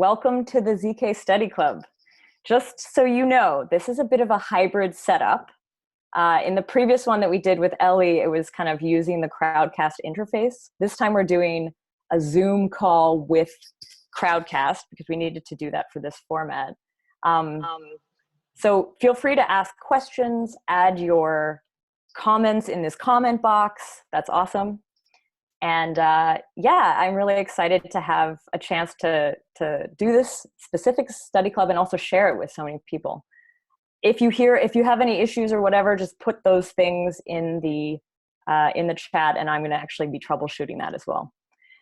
Welcome to the zkStudyClub. Just so you know, this is a bit of a hybrid setup. In the previous one that we did with Ellie, it was kind of using the Crowdcast interface. This time we're doing a Zoom call with Crowdcast because we needed to do that for this format. So feel free to ask questions, add your comments in this comment box. That's awesome. And yeah, I'm really excited to have a chance to do this specific study club and also share it with so many people. If you have any issues or whatever, just put those things in the chat, and I'm going to actually be troubleshooting that as well.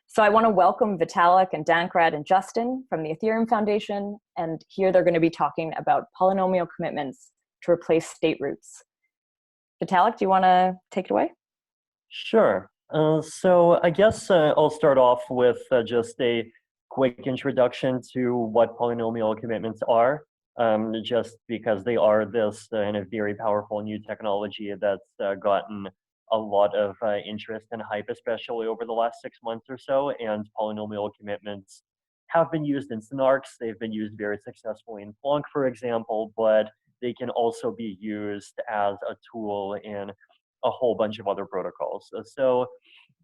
So I want to welcome Vitalik and Dankrad and Justin from the Ethereum Foundation, and here they're going to be talking about polynomial commitments to replace state roots. Vitalik, do you want to take it away? Sure. So I guess I'll start off with just a quick introduction to what polynomial commitments are, just because they are this kind of very powerful new technology that's gotten a lot of interest and hype, especially over the last 6 months or so. And polynomial commitments have been used in Snarks. They've been used very successfully in Flonk, for example, but they can also be used as a tool in a whole bunch of other protocols. So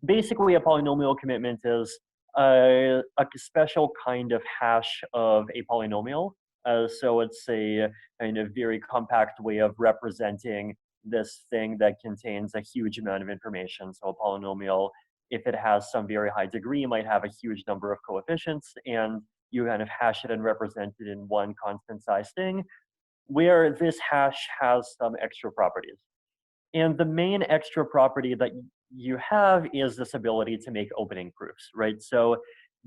basically a polynomial commitment is a special kind of hash of a polynomial. So it's a kind of very compact way of representing this thing that contains a huge amount of information. So a polynomial, if it has some very high degree, might have a huge number of coefficients, and you kind of hash it and represent it in one constant size thing, where this hash has some extra properties. And the main extra property that you have is this ability to make opening proofs, right? So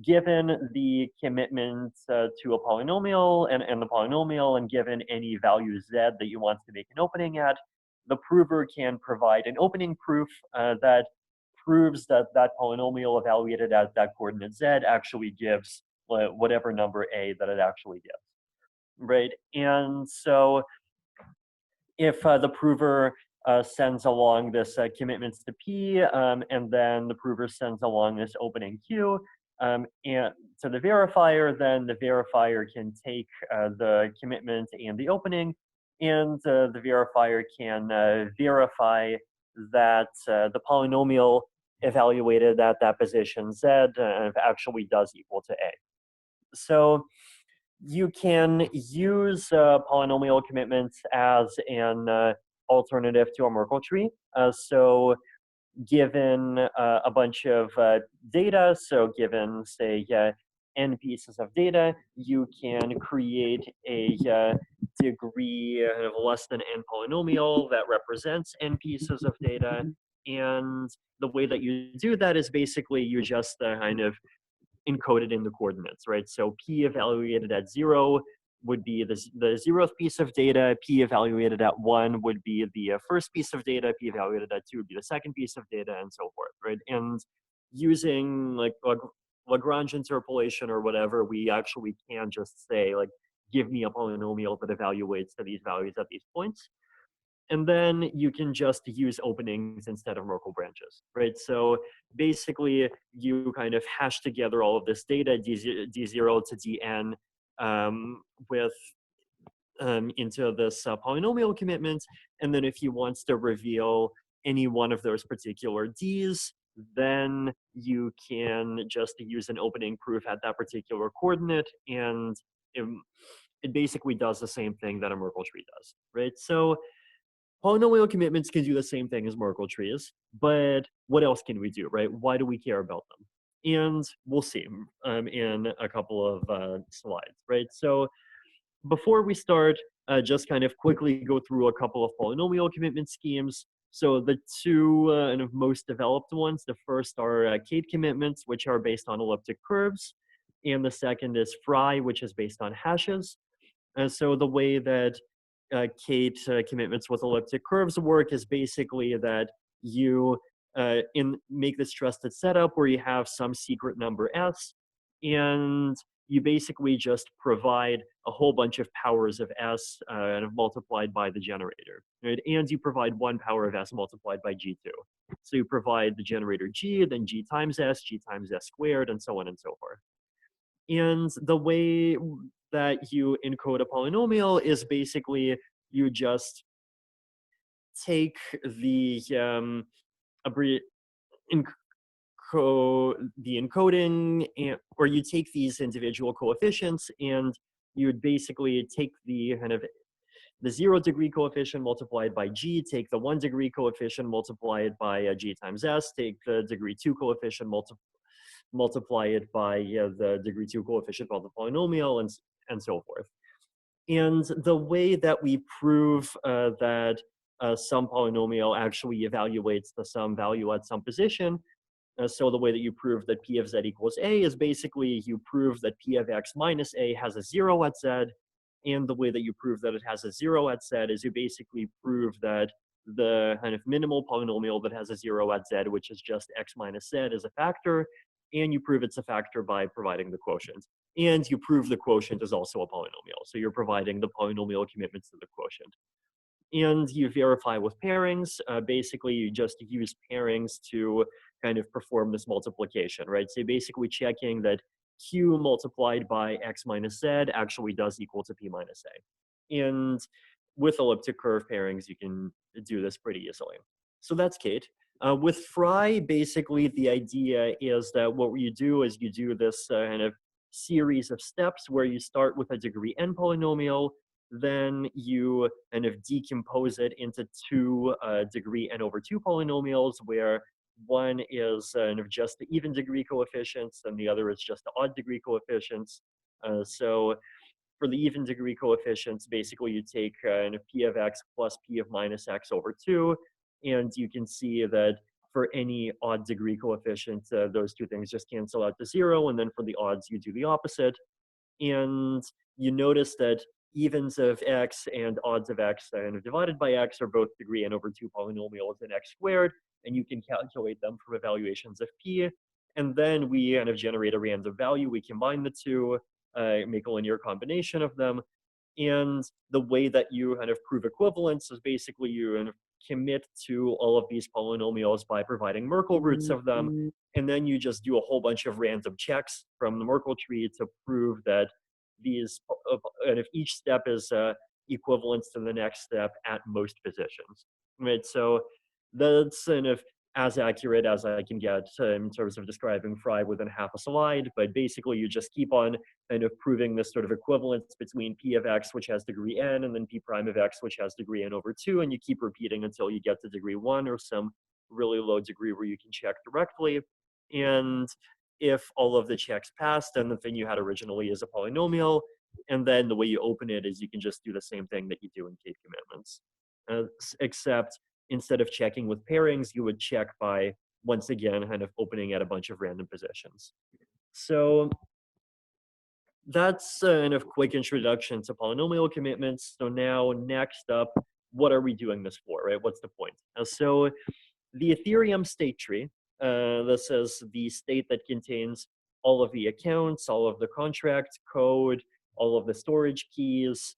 given the commitment to a polynomial and the polynomial, and given any value z that you want to make an opening at, the prover can provide an opening proof that proves that that polynomial evaluated at that coordinate z actually gives whatever number a that it actually gives, right? And so if the prover sends along this commitments to P, and then the prover sends along this opening Q, and to the verifier, then the verifier can take the commitment and the opening, and the verifier can verify that the polynomial evaluated at that position Z actually does equal to A. So you can use polynomial commitments as an alternative to a Merkle tree. So given a bunch of data, so given, say, n pieces of data, you can create a degree of less than n polynomial that represents n pieces of data. And the way that you do that is basically you just kind of encoded in the coordinates, right? So P evaluated at 0 would be the 0th piece of data, P evaluated at 1 would be the first piece of data, P evaluated at 2 would be the second piece of data, and so forth, right? And using like Lagrange interpolation or whatever, we actually can just say, like, give me a polynomial that evaluates to these values at these points. And then you can just use openings instead of Merkle branches, right? So basically, you kind of hash together all of this data, d0 to dn, with into this polynomial commitment. And then if you want to reveal any one of those particular d's, then you can just use an opening proof at that particular coordinate, and it basically does the same thing that a Merkle tree does, right? So polynomial commitments can do the same thing as Merkle trees, but what else can we do, right? Why do we care about them? And we'll see in a couple of slides, right? So before we start, just kind of quickly go through a couple of polynomial commitment schemes. So the two most developed ones, the first are Kate commitments, which are based on elliptic curves, and the second is Fry, which is based on hashes. And so the way that Kate commitments with elliptic curves work is basically that you make this trusted setup where you have some secret number s, and you basically just provide a whole bunch of powers of s multiplied by the generator, right? And you provide one power of s multiplied by g2. So you provide the generator g, then g times s squared, and so on and so forth. And the way that you encode a polynomial is basically you just take the the encoding, and or you take these individual coefficients, and you would basically take the kind of the 0-degree coefficient multiplied by g, take the 1-degree coefficient, multiply it by g times s, take the degree 2 coefficient, multiply it by the degree 2 coefficient of the polynomial, and so forth. And the way that we prove that some polynomial actually evaluates the sum value at some position, so the way that you prove that p of z equals a is basically you prove that p of x minus a has a 0 at z, and the way that you prove that it has a 0 at z is you basically prove that the kind of minimal polynomial that has a 0 at z, which is just x minus z, is a factor, and you prove it's a factor by providing the quotient. And you prove the quotient is also a polynomial, so you're providing the polynomial commitments to the quotient. And you verify with pairings. Basically, you just use pairings to kind of perform this multiplication, right? So you're basically checking that q multiplied by x minus z actually does equal to p minus a. And with elliptic curve pairings, you can do this pretty easily. So that's Kate. With Fry, basically the idea is that what you do is you do this kind of series of steps where you start with a degree n polynomial, then you kind of decompose it into two degree n over 2 polynomials, where one is kind of just the even degree coefficients and the other is just the odd degree coefficients. So for the even degree coefficients, basically you take p of x plus p of minus x over 2, and you can see that for any odd degree coefficient, those two things just cancel out to 0, and then for the odds, you do the opposite. And you notice that evens of x and odds of x and divided by x are both degree n over 2 polynomials in x squared, and you can calculate them from evaluations of p. And then we kind of generate a random value. We combine the two, make a linear combination of them. And the way that you kind of prove equivalence is basically you kind of commit to all of these polynomials by providing Merkle roots of them. And then you just do a whole bunch of random checks from the Merkle tree to prove that these, and if each step is equivalence to the next step at most positions, right? So that's kind of as accurate as I can get in terms of describing Fry within half a slide, but basically you just keep on kind of proving this sort of equivalence between p of x, which has degree n, and then p prime of x, which has degree n over 2, and you keep repeating until you get to degree 1 or some really low degree where you can check directly. And if all of the checks pass, then the thing you had originally is a polynomial, and then the way you open it is you can just do the same thing that you do in Kate commitments, except instead of checking with pairings, you would check by, once again, kind of opening at a bunch of random positions. So that's kind of quick introduction to polynomial commitments. So now next up, what are we doing this for, right? What's the point? So the Ethereum state tree, this is the state that contains all of the accounts, all of the contract code, all of the storage keys,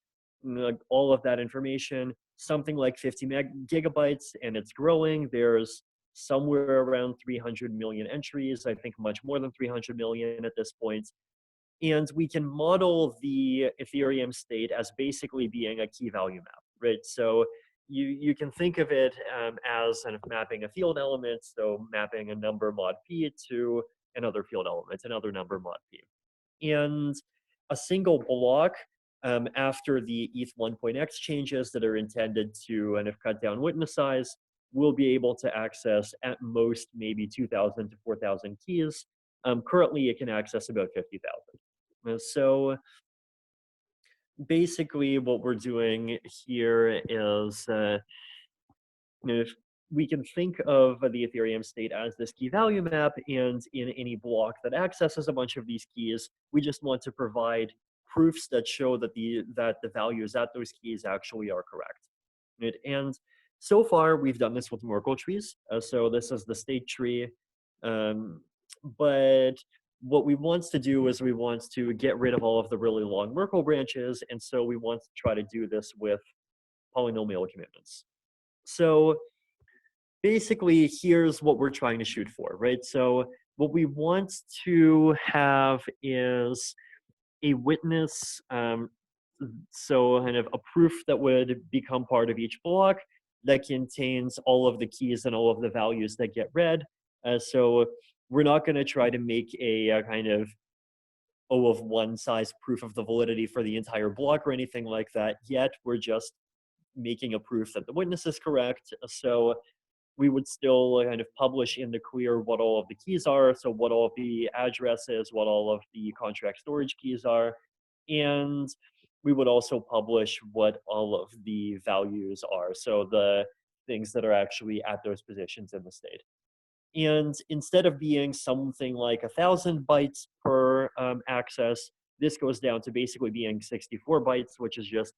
all of that information, something like 50 gigabytes, and it's growing. There's somewhere around 300 million entries, I think much more than 300 million at this point. And we can model the Ethereum state as basically being a key value map, right? So you can think of it as kind of mapping a field element, so mapping a number mod p to another field element, another number mod p. And a single block after the ETH1.x changes that are intended to kind of cut down witness size will be able to access at most maybe 2,000 to 4,000 keys. Currently, it can access about 50,000. So basically what we're doing here is if we can think of the Ethereum state as this key value map, and in any block that accesses a bunch of these keys, we just want to provide proofs that show that the values at those keys actually are correct. Right? And so far, we've done this with Merkle trees. So this is the state tree. But what we want to do is we want to get rid of all of the really long Merkle branches, and so we want to try to do this with polynomial commitments. So basically, here's what we're trying to shoot for, right? So what we want to have is a witness, so kind of a proof that would become part of each block that contains all of the keys and all of the values that get read. So we're not going to try to make a kind of O of one size proof of the validity for the entire block or anything like that yet. We're just making a proof that the witness is correct. So we would still kind of publish in the clear what all of the keys are, so what all of the addresses, what all of the contract storage keys are, and we would also publish what all of the values are, so the things that are actually at those positions in the state. And instead of being something like 1,000 bytes per access, this goes down to basically being 64 bytes, which is just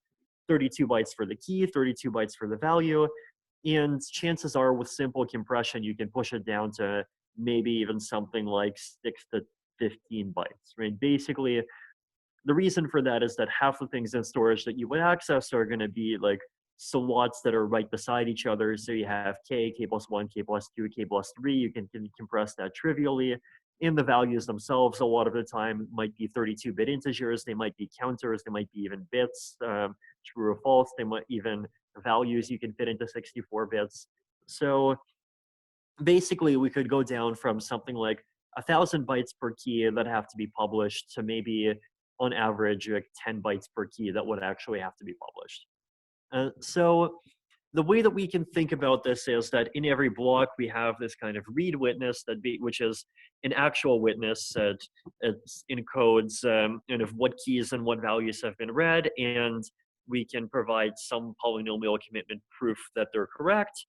32 bytes for the key, 32 bytes for the value. And chances are with simple compression, you can push it down to maybe even something like 6 to 15 bytes, right? Basically, the reason for that is that half the things in storage that you would access are going to be like slots that are right beside each other. So you have k plus 1, k plus 2, k plus 3. You can compress that trivially. And the values themselves, a lot of the time, might be 32-bit integers. They might be counters. They might be even bits, true or false. They might even values you can fit into 64 bits. So basically, we could go down from something like 1,000 bytes per key that have to be published to maybe, on average, like 10 bytes per key that would actually have to be published. So the way that we can think about this is that in every block we have this kind of read witness which is an actual witness that it encodes kind of what keys and what values have been read, and we can provide some polynomial commitment proof that they're correct.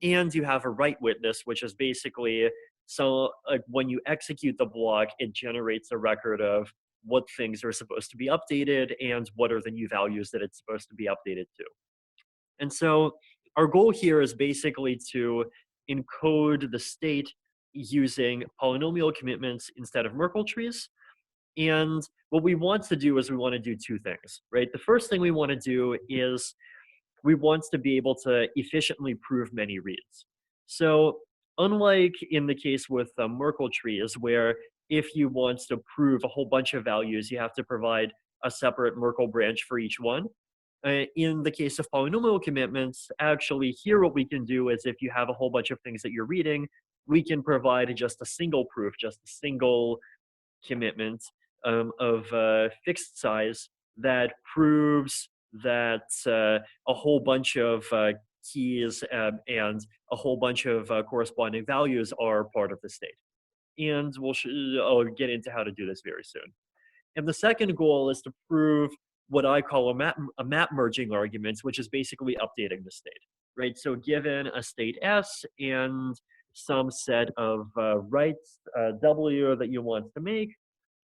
And you have a write witness, which is basically, so when you execute the block, it generates a record of what things are supposed to be updated and what are the new values that it's supposed to be updated to. And so our goal here is basically to encode the state using polynomial commitments instead of Merkle trees. And what we want to do is we want to do two things, right? The first thing we want to do is we want to be able to efficiently prove many reads. So unlike in the case with Merkle trees, where if you want to prove a whole bunch of values, you have to provide a separate Merkle branch for each one. In the case of polynomial commitments, actually here what we can do is if you have a whole bunch of things that you're reading, we can provide just a single proof, just a single commitment of fixed size that proves that a whole bunch of keys and a whole bunch of corresponding values are part of the state. And I'll get into how to do this very soon. And the second goal is to prove what I call a map merging argument, which is basically updating the state, right? So given a state S and some set of writes W that you want to make,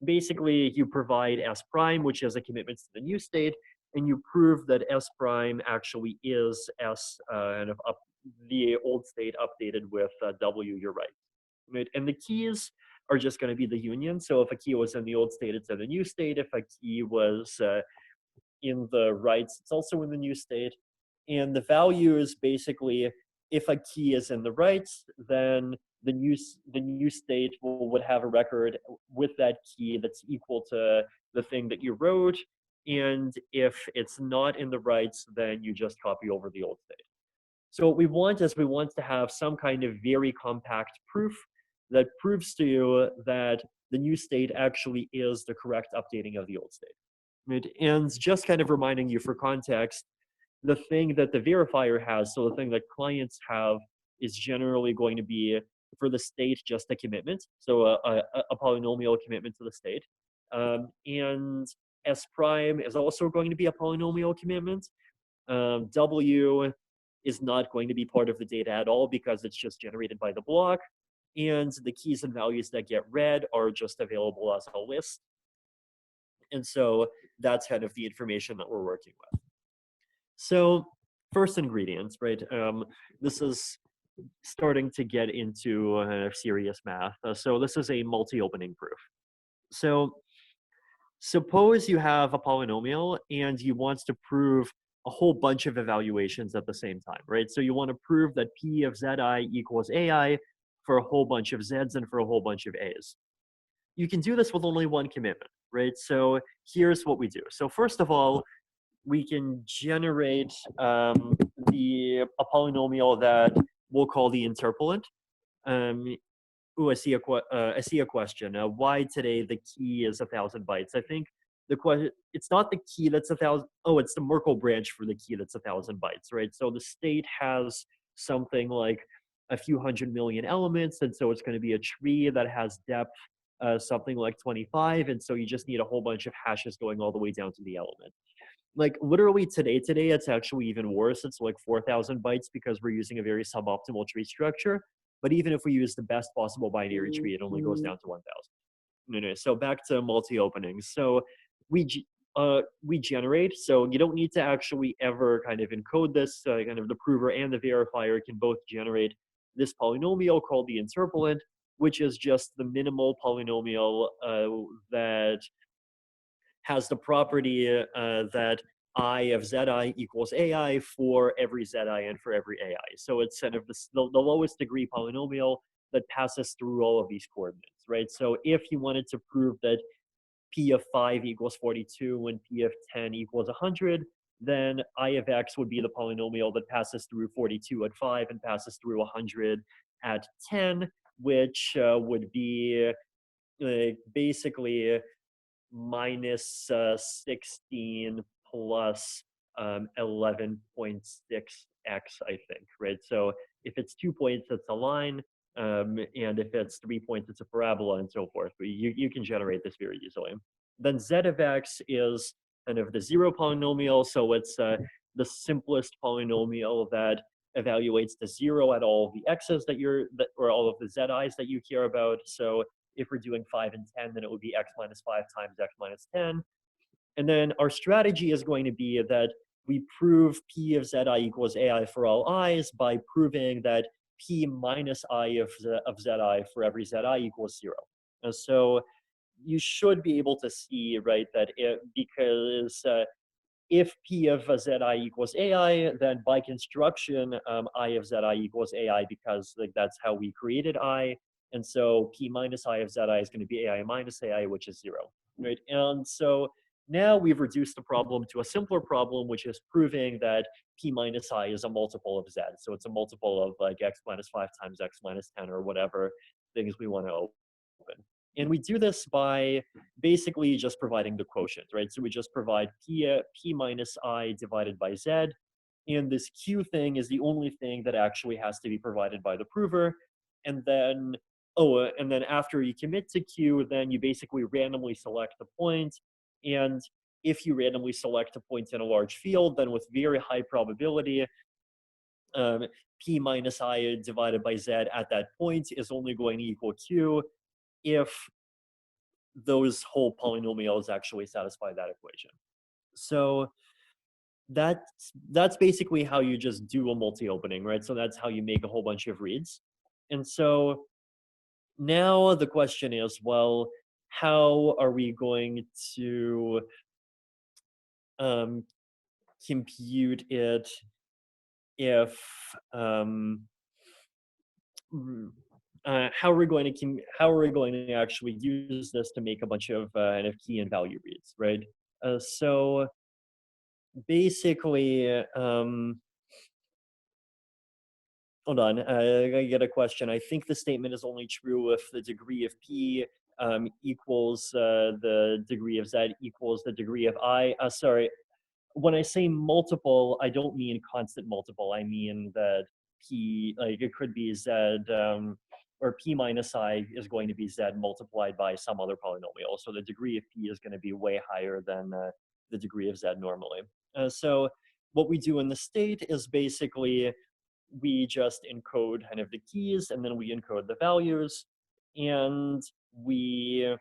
basically you provide S prime, which is a commitment to the new state, and you prove that S prime actually is S and the old state updated with W, you're right? And the keys are just going to be the union. So if a key was in the old state, it's in the new state. If a key was in the writes, it's also in the new state. And the value is basically, if a key is in the writes, then the new state would have a record with that key that's equal to the thing that you wrote. And if it's not in the writes, then you just copy over the old state. So what we want is we want to have some kind of very compact proof that proves to you that the new state actually is the correct updating of the old state. Right? And just kind of reminding you for context, the thing that the verifier has, so the thing that clients have, is generally going to be for the state just a commitment, so a polynomial commitment to the state. And S prime is also going to be a polynomial commitment. W is not going to be part of the data at all because it's just generated by the block. And the keys and values that get read are just available as a list. And so that's kind of the information that we're working with. So first ingredients, right? This is starting to get into serious math. So this is a multi-opening proof. So suppose you have a polynomial and you want to prove a whole bunch of evaluations at the same time, right? So you want to prove that P of Zi equals Ai for a whole bunch of Zs and for a whole bunch of As. You can do this with only one commitment, right? So here's what we do. So first of all, we can generate a polynomial that we'll call the interpolant. I see a question. Why today the key is 1,000 bytes? I think the question, it's not the key that's 1,000. Oh, it's the Merkle branch for the key that's 1,000 bytes, right? So the state has something like a few hundred million elements, and so it's going to be a tree that has depth something like 25, and so you just need a whole bunch of hashes going all the way down to the element. Like literally today, it's actually even worse. It's like 4,000 bytes because we're using a very suboptimal tree structure. But even if we use the best possible binary tree, it only goes down to 1,000. No, so back to multi-openings. So we generate, so you don't need to actually ever kind of encode this, kind of the prover and the verifier can both generate this polynomial called the interpolant, which is just the minimal polynomial that has the property that I of Zi equals Ai for every Zi and for every Ai. So it's kind of the lowest degree polynomial that passes through all of these coordinates, right? So if you wanted to prove that P of 5 equals 42 and P of 10 equals 100, then I of X would be the polynomial that passes through 42 at 5 and passes through 100 at 10, which would be basically minus 16 plus 11.6x, I think, right? So if it's 2 points, it's a line, and if it's 3 points, it's a parabola, and so forth. But you can generate this very easily. Then Z of X is kind of the zero polynomial, so it's the simplest polynomial that evaluates the zero at all of the x's or all of the zi's that you care about. So if we're doing 5 and 10, then it would be x minus 5 times x minus 10. And then our strategy is going to be that we prove P of Zi equals Ai for all i's by proving that P minus I of Zi for every Zi equals 0. And so you should be able to see, right, that because if P of Zi equals Ai, then by construction, I of Zi equals Ai because like that's how we created I. And so P minus I of Zi is going to be Ai minus Ai, which is 0, right? And so now we've reduced the problem to a simpler problem, which is proving that P minus I is a multiple of Z. So it's a multiple of like x minus 5 times x minus 10 or whatever things we want to open. And we do this by basically just providing the quotient, right? So we just provide P minus I divided by Z. And this Q thing is the only thing that actually has to be provided by the prover. And then, and then after you commit to Q, then you basically randomly select the point. And if you randomly select a point in a large field, then with very high probability, P minus I divided by Z at that point is only going to equal Q if those whole polynomials actually satisfy that equation. So that's basically how you just do a multi-opening, right? So that's how you make a whole bunch of reads. And so now the question is, well, how are we going to compute it if how are we going to actually use this to make a bunch of kind of key and value reads, right? So basically, hold on, I get a question. I think the statement is only true if the degree of P equals the degree of Z equals the degree of I. Sorry, when I say multiple, I don't mean constant multiple. I mean that P, like it could be Z, or P minus I is going to be Z multiplied by some other polynomial. So the degree of P is going to be way higher than the degree of Z normally. So what we do in the state is basically we just encode kind of the keys and then we encode the values. And we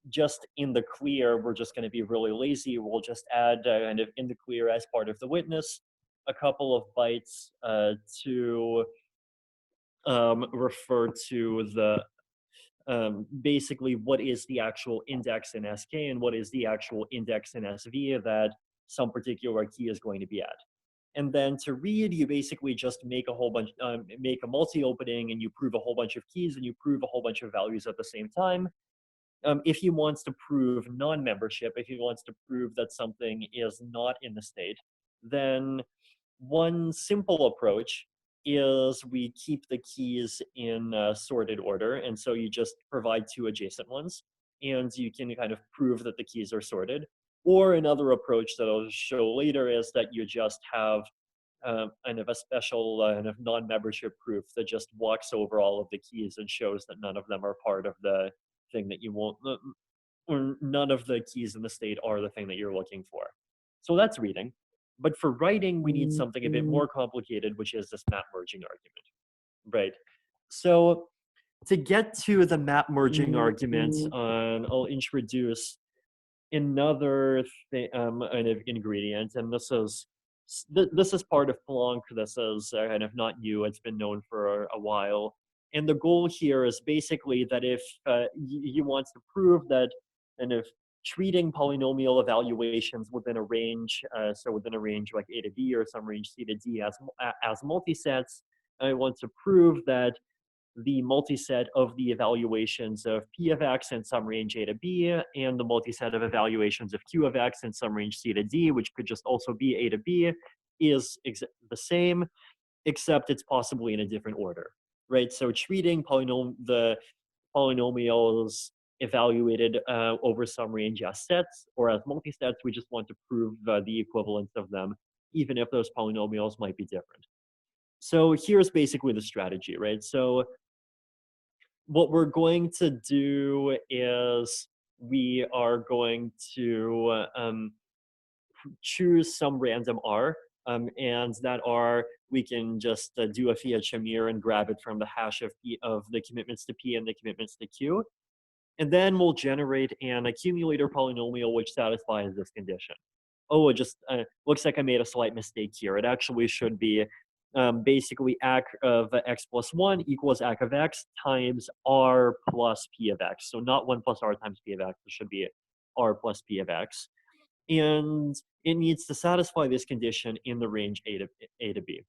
just in the clear, we're just going to be really lazy. We'll just add kind of in the clear as part of the witness a couple of bytes to refer to the basically what is the actual index in SK and what is the actual index in SV that some particular key is going to be at. And then to read, you basically just make a whole bunch, make a multi-opening, and you prove a whole bunch of keys, and you prove a whole bunch of values at the same time. If he wants to prove non-membership, if he wants to prove that something is not in the state, then one simple approach is we keep the keys in sorted order. And so you just provide two adjacent ones, and you can kind of prove that the keys are sorted. Or another approach that I'll show later is that you just have kind of a special kind of non-membership proof that just walks over all of the keys and shows that none of them are part of the thing that you want, or none of the keys in the state are the thing that you're looking for. So that's reading. But for writing, we need something a bit more complicated, which is this map merging argument, right? So to get to the map merging argument, I'll introduce another kind of ingredient, and this is part of Planck. This is kind of not new. It's been known for a while. And the goal here is basically that if you want to prove that kind of treating polynomial evaluations within a range, so within a range like A to B or some range C to D as multisets, I want to prove that the multiset of the evaluations of P of X in some range A to B, and the multiset of evaluations of Q of X in some range C to D, which could just also be A to B, is the same, except it's possibly in a different order, right? So treating the polynomials evaluated over some range as sets or as multisets, we just want to prove the equivalence of them, even if those polynomials might be different. So here's basically the strategy, right? So what we're going to do is we are going to choose some random R, and that R we can just do a fiat shamir and grab it from the hash of the commitments to P and the commitments to Q. And then we'll generate an accumulator polynomial which satisfies this condition. Oh, it just looks like I made a slight mistake here. It actually should be basically ac of x plus 1 equals ac of x times r plus p of x. So not 1 plus r times p of x. It should be r plus p of x. And it needs to satisfy this condition in the range A to B.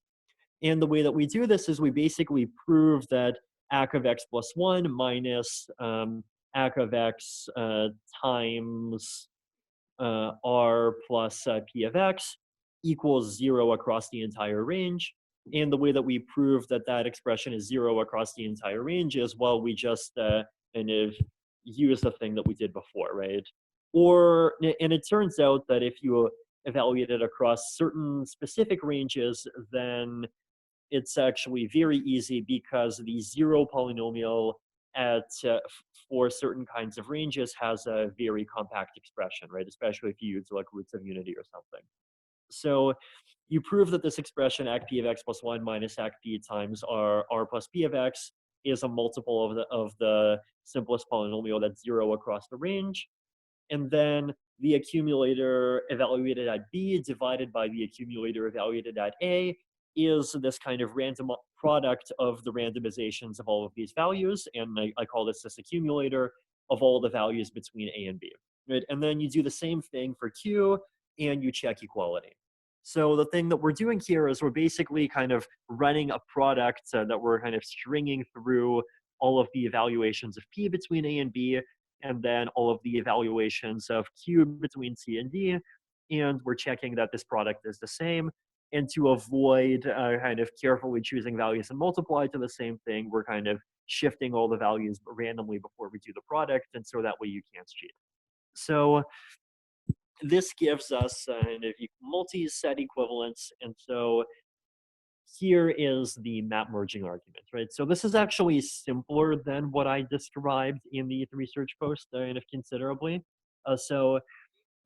And the way that we do this is we basically prove that ac of x plus 1 minus ac of x times r plus p of x equals 0 across the entire range. And the way that we prove that that expression is 0 across the entire range is, well, we just kind of use the thing that we did before, right? And it turns out that if you evaluate it across certain specific ranges, then it's actually very easy, because the 0 polynomial for certain kinds of ranges has a very compact expression, right? Especially if you use like roots of unity or something. So you prove that this expression ac p of x plus 1 minus ac p times r plus p of x is a multiple of the simplest polynomial that's 0 across the range. And then the accumulator evaluated at B divided by the accumulator evaluated at A is this kind of random product of the randomizations of all of these values. And I call this accumulator of all the values between A and B. Right? And then you do the same thing for Q, and you check equality. So the thing that we're doing here is we're basically kind of running a product that we're kind of stringing through all of the evaluations of P between A and B, and then all of the evaluations of Q between C and D, and we're checking that this product is the same. And to avoid kind of carefully choosing values and multiply to the same thing, we're kind of shifting all the values randomly before we do the product, and so that way you can't cheat. So this gives us kind of multi-set equivalence, and so here is the map merging argument, right? So this is actually simpler than what I described in the research post, kind of considerably. So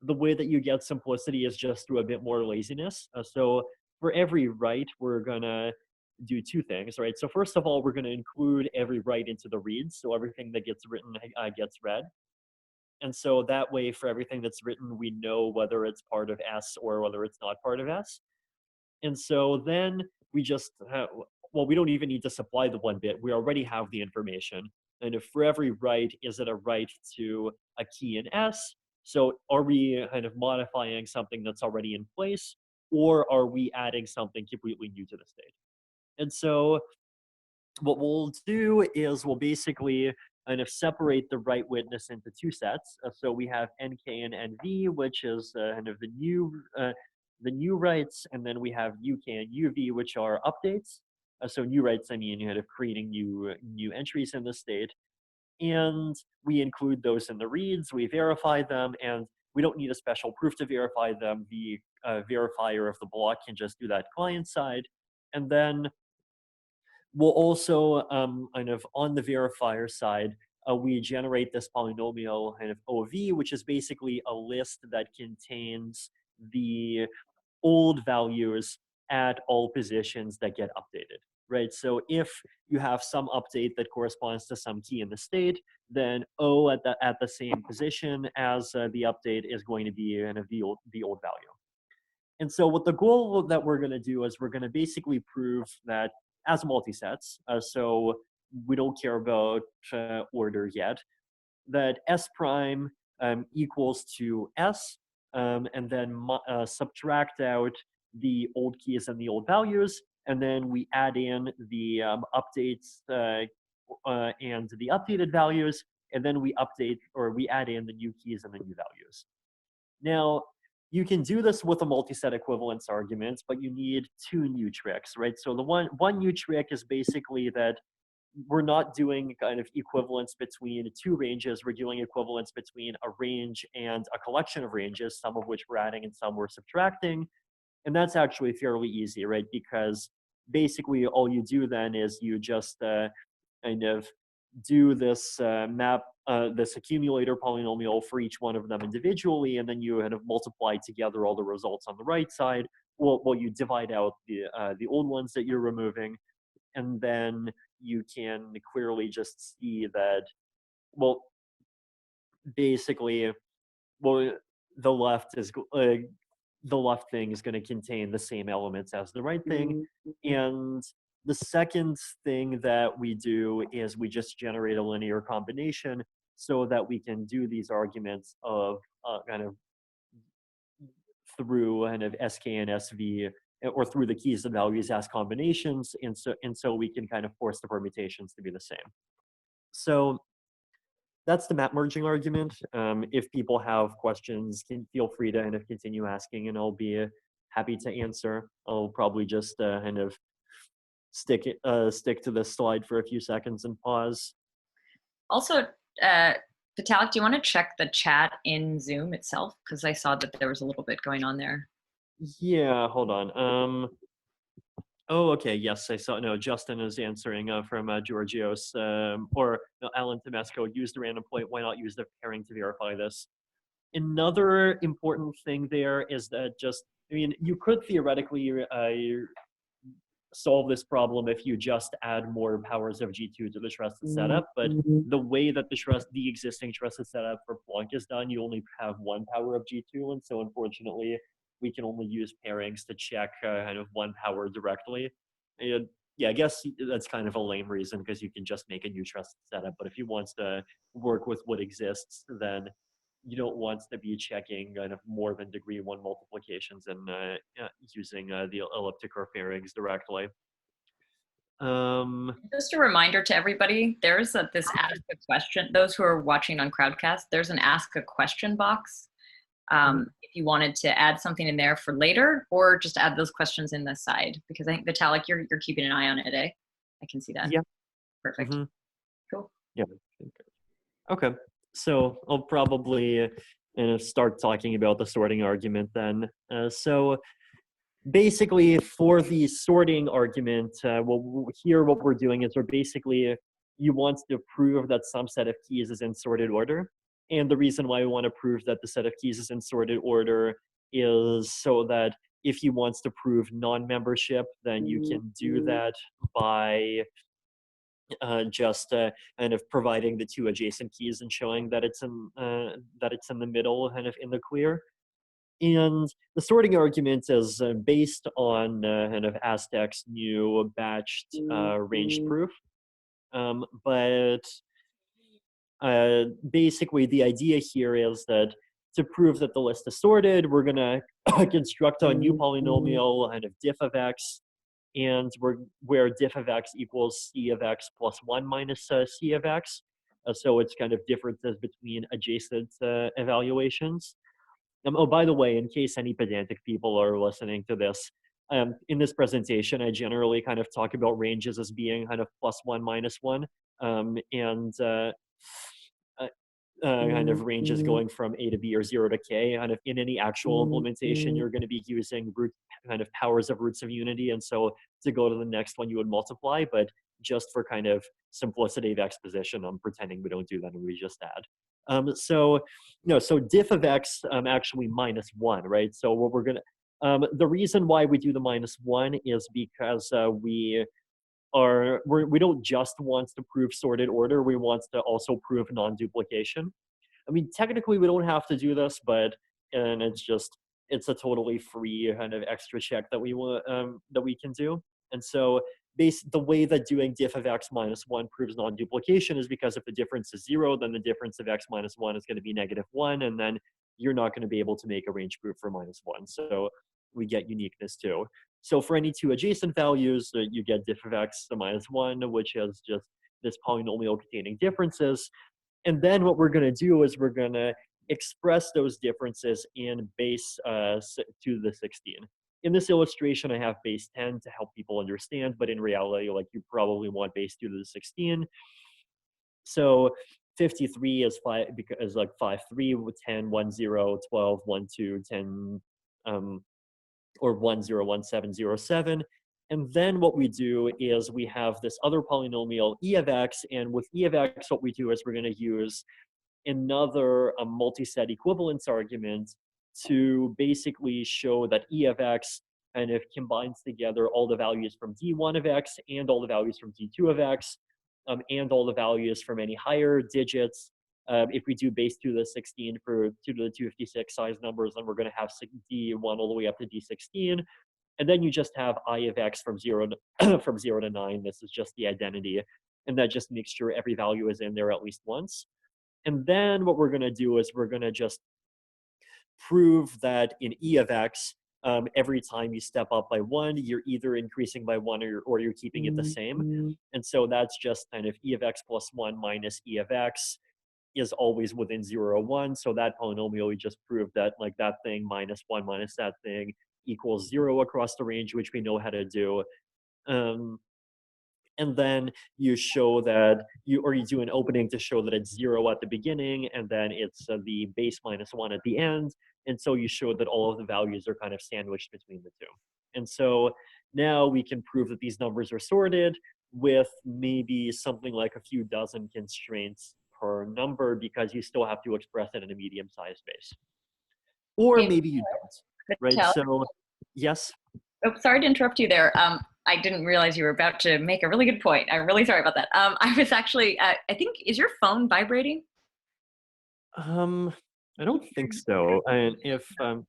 the way that you get simplicity is just through a bit more laziness. So for every write, we're gonna do two things, right? So first of all, we're gonna include every write into the reads, so everything that gets written gets read. And so that way, for everything that's written, we know whether it's part of S or whether it's not part of S. And so then we just well, we don't even need to supply the one bit. We already have the information. And if for every write, is it a write to a key in S? So are we kind of modifying something that's already in place? or are we adding something completely new to the state? And so what we'll do is we'll basically kind of separate the right witness into two sets. So we have NK and NV, which is kind of the new writes, and then we have UK and UV, which are updates. So new writes, I mean, kind of creating new entries in the state, and we include those in the reads. We verify them, and we don't need a special proof to verify them. The verifier of the block can just do that client side, and then we'll also kind of on the verifier side, we generate this polynomial kind of OV, which is basically a list that contains the old values at all positions that get updated, right? So if you have some update that corresponds to some key in the state, then O at the same position as the update is going to be kind of the old value. And so what the goal that we're going to do is we're going to basically prove that as multisets, so we don't care about order yet, that S prime equals to S, and then subtract out the old keys and the old values, and then we add in the updates and the updated values, and then we add in the new keys and the new values. Now, you can do this with a multiset equivalence argument, but you need two new tricks, right? So the one new trick is basically that we're not doing kind of equivalence between two ranges. We're doing equivalence between a range and a collection of ranges, some of which we're adding and some we're subtracting. And that's actually fairly easy, right? Because basically all you do then is you just kind of do this this accumulator polynomial for each one of them individually, and then you kind of multiply together all the results on the right side. Well, you divide out the old ones that you're removing, and then you can clearly just see that, well, basically, well, the left thing is going to contain the same elements as the right thing, and the second thing that we do is we just generate a linear combination so that we can do these arguments of kind of through kind of SK and SV, or through the keys and values as combinations, and so we can kind of force the permutations to be the same. So that's the map merging argument. If people have questions, feel free to kind of continue asking, and I'll be happy to answer. I'll probably just kind of stick to this slide for a few seconds and pause. Also, Vitalik, do you want to check the chat in Zoom itself? Because I saw that there was a little bit going on there. Yeah, hold on. Oh, okay. Yes, I saw. No, Justin is answering from Georgios, or no, Alin Tomesco used a random point. Why not use the pairing to verify this? Another important thing there is that I mean, you could theoretically solve this problem if you just add more powers of G2 to the trusted setup, but the way that the existing trusted setup for Plonk is done, you only have one power of G2, and so unfortunately, we can only use pairings to check kind of one power directly. And yeah, I guess that's kind of a lame reason, because you can just make a new trusted setup, but if you want to work with what exists, then you don't want to be checking kind of more than degree 1 multiplications and using the elliptic curve pairings directly. Just a reminder to everybody, there's this ask a question. Those who are watching on Crowdcast, there's an ask a question box. If you wanted to add something in there for later, or just add those questions in the side, because I think Vitalik, you're keeping an eye on it, eh? I can see that. Yeah. Perfect. Cool. Yeah. Okay. So I'll probably start talking about the sorting argument then. So basically, for the sorting argument, here what we're doing is you want to prove that some set of keys is in sorted order. And the reason why we want to prove that the set of keys is in sorted order is so that if you want to prove non-membership, then you can do that by just kind of providing the two adjacent keys and showing that it's in the middle, kind of in the clear. And the sorting argument is based on kind of Aztec's new batched ranged proof, but basically the idea here is that to prove that the list is sorted, we're going to construct a new polynomial, kind of diff of x, and where diff of x equals c of x plus 1 minus c of x. So it's kind of differences between adjacent evaluations. Oh, by the way, in case any pedantic people are listening to this, in this presentation, I generally kind of talk about ranges as being kind of +1, -1, and kind of ranges going from A to B or 0 to K. Kind of in any actual implementation, you're going to be using kind of powers of roots of unity. And so to go to the next one, you would multiply. But just for kind of simplicity of exposition, I'm pretending we don't do that and we just add. So diff of x actually -1, right? So what we're going to, the reason why we do the -1 is because we don't just want to prove sorted order, we want to also prove non-duplication. I mean, technically we don't have to do this, and it's a totally free kind of extra check that we can do. And so the way that doing diff of x -1 proves non-duplication is because if the difference is 0, then the difference of x -1 is going to be -1, and then you're not going to be able to make a range proof for -1. So we get uniqueness too. So for any two adjacent values, you get diff of x to -1, which is just this polynomial containing differences. And then what we're going to do is we're going to express those differences in base to the 16. In this illustration, I have base 10 to help people understand, but in reality, like you probably want base 2 to the 16. So 53 is 5 because like 5, 3, 10, 1, 0, 12, 1, 2, 10, or 1, 0, 1, 7, 0, 7. And then what we do is we have this other polynomial e of x, and with e of x, what we do is we're going to use another multiset equivalence argument to basically show that e of x kind of combines together all the values from d1 of x and all the values from d2 of x, and all the values from any higher digits. If we do base 2 to the 16 for 2 to the 256 size numbers, then we're going to have d1 all the way up to d16. And then you just have I of x from 0 to 9. This is just the identity. And that just makes sure every value is in there at least once. And then what we're going to do is we're going to just prove that in e of x, every time you step up by 1, you're either increasing by 1 or you're keeping it the same. And so that's just kind of e of x plus 1 minus e of x is always within 0 or 1. So that polynomial, we just proved that like that thing minus 1 minus that thing equals 0 across the range, which we know how to do. And then you show that you do an opening to show that it's 0 at the beginning, and then it's the base minus 1 at the end. And so you show that all of the values are kind of sandwiched between the two. And so now we can prove that these numbers are sorted with maybe something like a few dozen constraints per number, because you still have to express it in a medium-sized space. Or maybe you don't, right? So, yes? Oh, sorry to interrupt you there. I didn't realize you were about to make a really good point. I'm really sorry about that. I was actually, I think, is your phone vibrating? I don't think so. And well,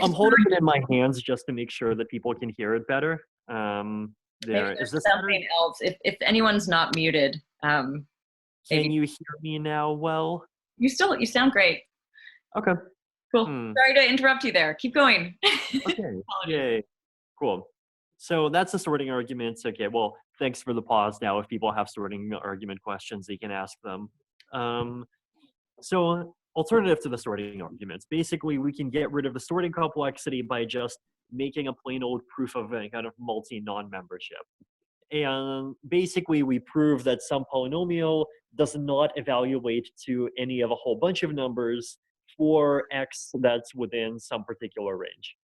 I'm holding it in my hands just to make sure that people can hear it better. There is this something else. If anyone's not muted, can you hear me now? Well, you sound great. Okay. Cool. Sorry to interrupt you there. Keep going. Okay. Yay. Cool. So that's the sorting arguments. Okay. Well, thanks for the pause. Now, if people have sorting argument questions, they can ask them. So alternative to the sorting arguments, basically we can get rid of the sorting complexity by just making a plain old proof of a kind of multi-non-membership. And basically we prove that some polynomial does not evaluate to any of a whole bunch of numbers for x that's within some particular range.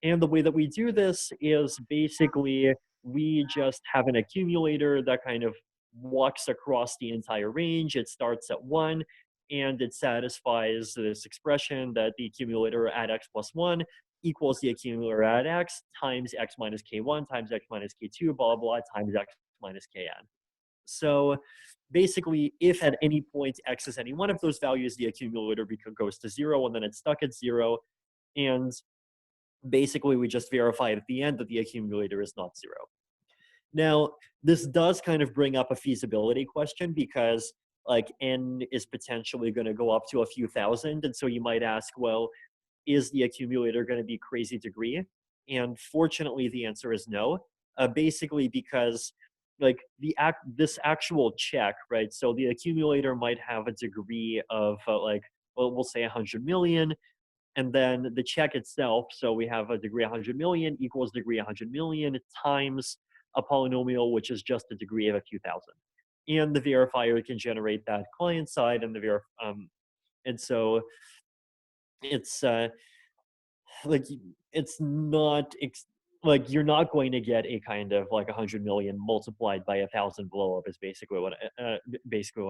And the way that we do this is basically we just have an accumulator that kind of walks across the entire range. It starts at 1, and it satisfies this expression that the accumulator at x plus 1 equals the accumulator at x times x minus k1 times x minus k2, blah, blah, times x minus kn. So basically, if at any point x is any one of those values, the accumulator goes to 0, and then it's stuck at 0. And basically, we just verify at the end that the accumulator is not 0. Now, this does kind of bring up a feasibility question, because like n is potentially going to go up to a few thousand. And so you might ask, well, is the accumulator going to be crazy degree? And fortunately, the answer is no. Basically, because like this actual check, right? So the accumulator might have a degree of like, well, we'll say 100 million, and then the check itself. So we have a degree 100 million equals degree 100 million times a polynomial, which is just a degree of a few thousand. And the verifier can generate that client side, and and so it's like it's not like you're not going to get a kind of like 100 million multiplied by 1,000 blow up is basically what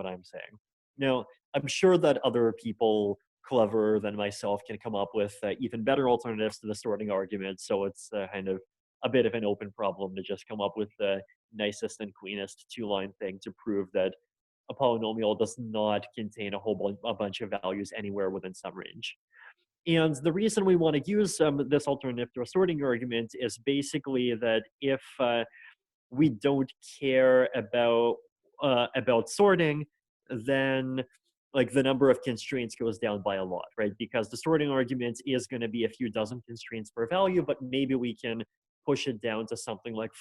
I'm saying. Now, I'm sure that other people cleverer than myself can come up with even better alternatives to the sorting argument. So it's kind of a bit of an open problem to just come up with the nicest and cleanest two-line thing to prove that a polynomial does not contain a bunch of values anywhere within some range. And the reason we want to use this alternative to a sorting argument is basically that if we don't care about sorting, then like the number of constraints goes down by a lot, right? Because the sorting argument is going to be a few dozen constraints per value, but maybe we can push it down to something like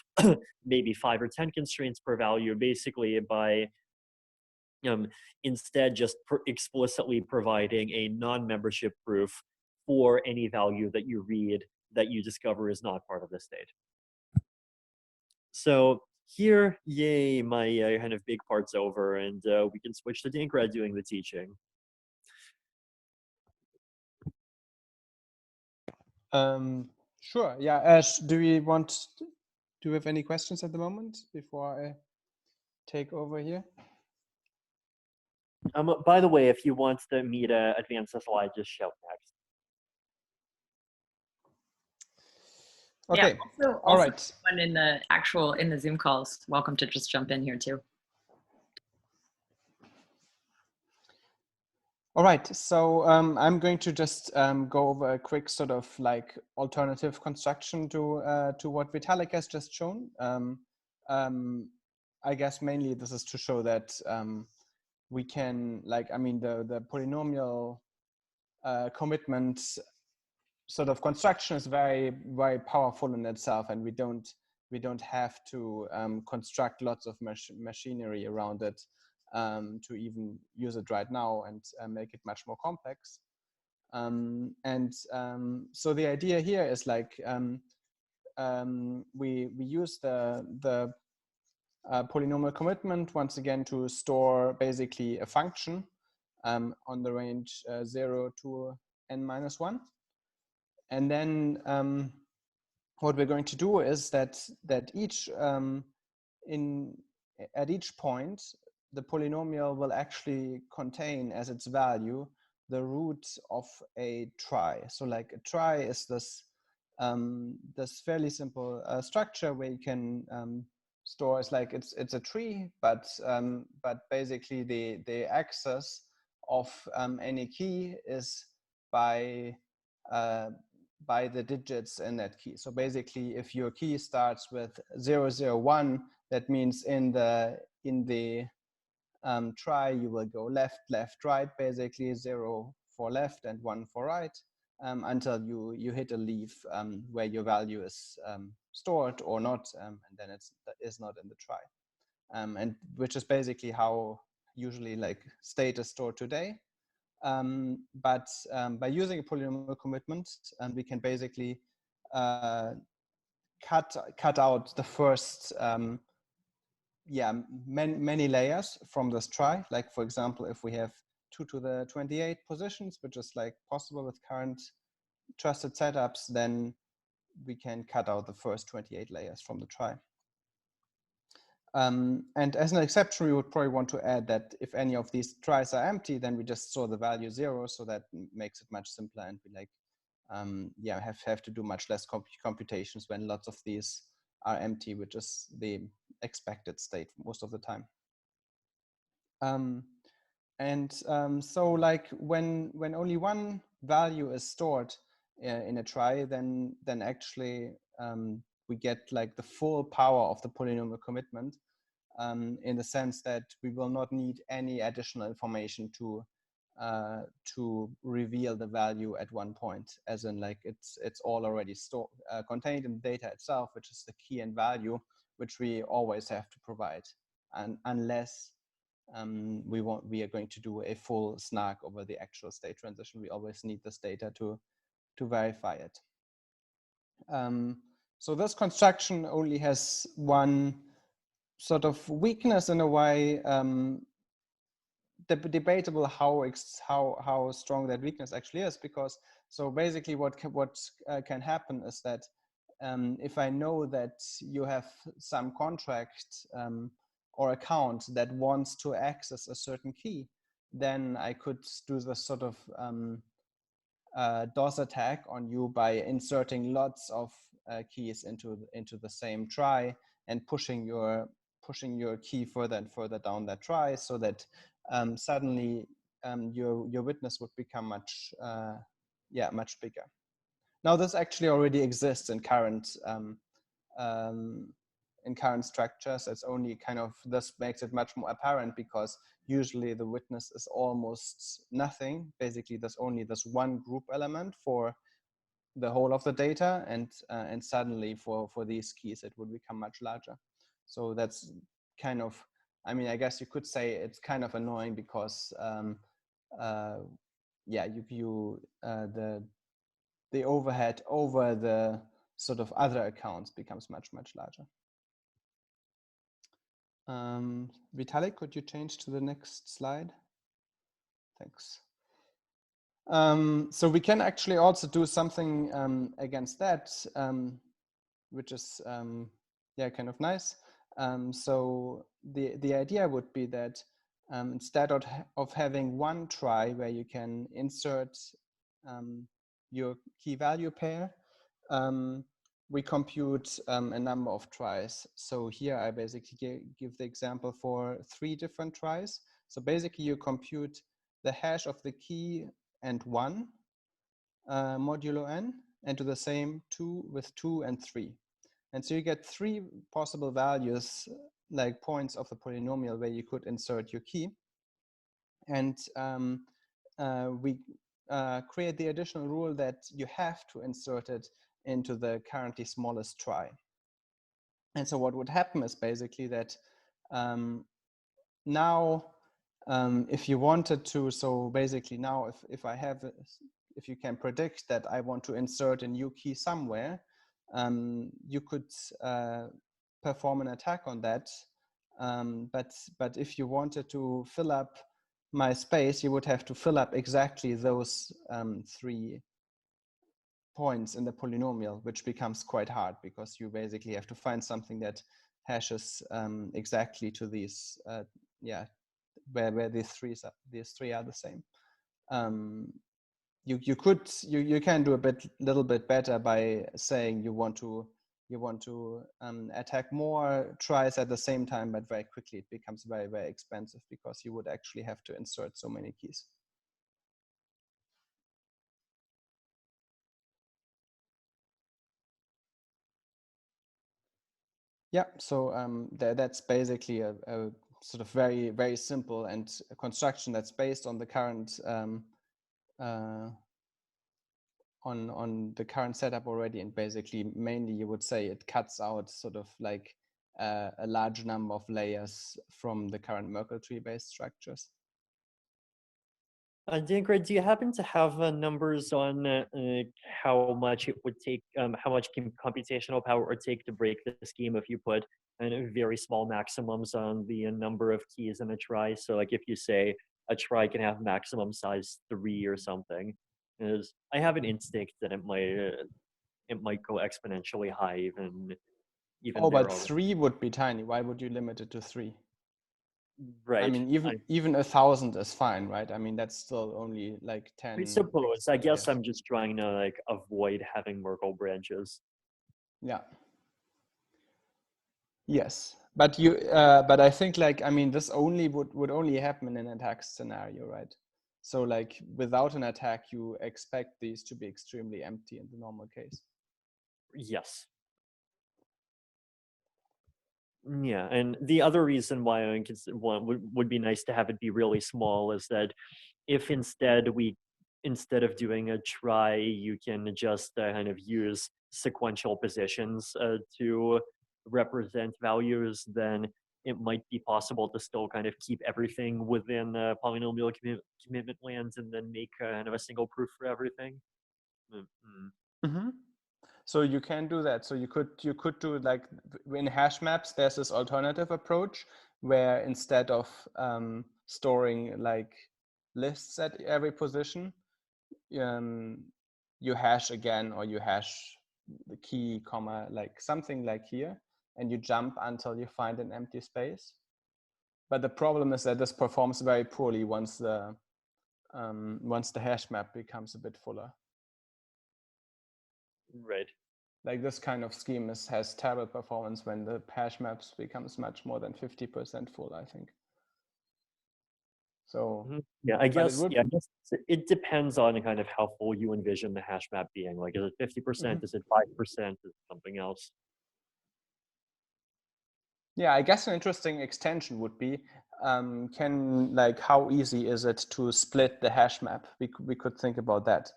maybe 5 or 10 constraints per value, basically by instead just explicitly providing a non-membership proof for any value that you read that you discover is not part of the state. So here, yay, my kind of big part's over, and we can switch to Dankrad doing the teaching. Sure, yeah. Ash, do you have any questions at the moment before I take over here? By the way, if you want me to advance the slide, just shout next. Okay. Yeah, also all right. One in the Zoom calls, welcome to just jump in here too. All right, so I'm going to just go over a quick sort of like alternative construction to what Vitalik has just shown. I guess mainly this is to show that we can, like, I mean, the polynomial commitment sort of construction is very, very powerful in itself, and we don't have to construct lots of machinery around it to even use it right now and make it much more complex. So the idea here is like we use the polynomial commitment once again to store basically a function on the range 0 to n-1. And then what we're going to do is that at each point, the polynomial will actually contain as its value the root of a trie. So like a trie is this this fairly simple structure where you can store, it's like it's a tree, but basically the access of any key is by the digits in that key. So basically, if your key starts with 001, that means in the trie you will go left, left, right, basically 0 for left and 1 for right, until you hit a leaf where your value is stored or not, and then it is not in the trie, and which is basically how usually like state is stored today. But by using a polynomial commitment, we can basically cut out the first many layers from this trie. Like for example, if we have 2 to the 28 positions, which is like possible with current trusted setups, then we can cut out the first 28 layers from the trie. And as an exception, we would probably want to add that if any of these tries are empty, then we just store the value 0, so that makes it much simpler, and we like have to do much less computations when lots of these are empty, which is the expected state most of the time. So like when only one value is stored in a trie, then actually we get like the full power of the polynomial commitment. in the sense that we will not need any additional information to reveal the value at one point, as in like it's all already stored, contained in the data itself, which is the key and value, which we always have to provide, and unless we are going to do a full snark over the actual state transition, we always need this data to verify it. So this construction only has one sort of weakness in a way, debatable how strong that weakness actually is, because so basically what can happen is that if I know that you have some contract or account that wants to access a certain key, then I could do this sort of DOS attack on you by inserting lots of keys into the same try and pushing your key further and further down that try, so that suddenly your witness would become much bigger. Now this actually already exists in current structures. It's only kind of, this makes it much more apparent because usually the witness is almost nothing. Basically, there's only this one group element for the whole of the data, and suddenly for these keys it would become much larger. So that's kind of, I mean, I guess you could say it's kind of annoying because yeah, the overhead over the sort of other accounts becomes much larger. Vitalik, could you change to the next slide? Thanks. So we can actually also do something against that, which is yeah, kind of nice. So the idea would be that instead of having one try where you can insert your key value pair, we compute a number of tries. So here I basically give the example for 3 different tries. So basically you compute the hash of the key and 1 modulo n, and do the same 2 with 2 and 3. And so you get 3 possible values, like points of the polynomial where you could insert your key. And we create the additional rule that you have to insert it into the currently smallest try. And so what would happen is basically that now if you wanted to, so basically now if you can predict that I want to insert a new key somewhere, you could perform an attack on that. But if you wanted to fill up my space, you would have to fill up exactly those 3 points in the polynomial, which becomes quite hard because you basically have to find something that hashes exactly to these, yeah, where these three are the same. You can do a little bit better by saying you want to attack more tries at the same time, but very quickly it becomes very expensive because you would actually have to insert so many keys. Yeah, so that's basically a sort of very simple and a construction that's based on the current on the current setup already, and basically mainly you would say it cuts out sort of like a large number of layers from the current Merkle tree based structures. Dankrad, do you happen to have numbers on how much it would take, how much computational power it would take to break the scheme if you put very small maximums on the number of keys in a try? So like if you say a try can have maximum size 3 or something, is I have an instinct that it might go exponentially high even oh, but 3 would be tiny. Why would you limit it to 3? Right. I mean, even 1,000 is fine, right? I mean, that's still only like 10. I suppose. I guess I'm just trying to like avoid having Merkle branches. Yeah. Yes, but but I think like, I mean, this only would only happen in an attack scenario, right? So like without an attack, you expect these to be extremely empty in the normal case. Yes. Yeah, and the other reason why I would be nice to have it be really small is that if instead of doing a try, you can just kind of use sequential positions to represent values, then it might be possible to still kind of keep everything within polynomial commitment lands and then make kind of a single proof for everything. Mm-hmm. So you can do that. So you could do, like, in hash maps, there's this alternative approach where instead of storing like lists at every position, you hash again, or you hash the key, comma, like something like here, and you jump until you find an empty space. But the problem is that this performs very poorly once the hash map becomes a bit fuller. Right. Like, this kind of scheme has terrible performance when the hash maps becomes much more than 50% full, I think. So yeah, I guess it depends on kind of how full you envision the hash map being. Like, is it 50%? Is it 5%? Is it something else? Yeah, I guess an interesting extension would be, like, how easy is it to split the hash map? We could think about that.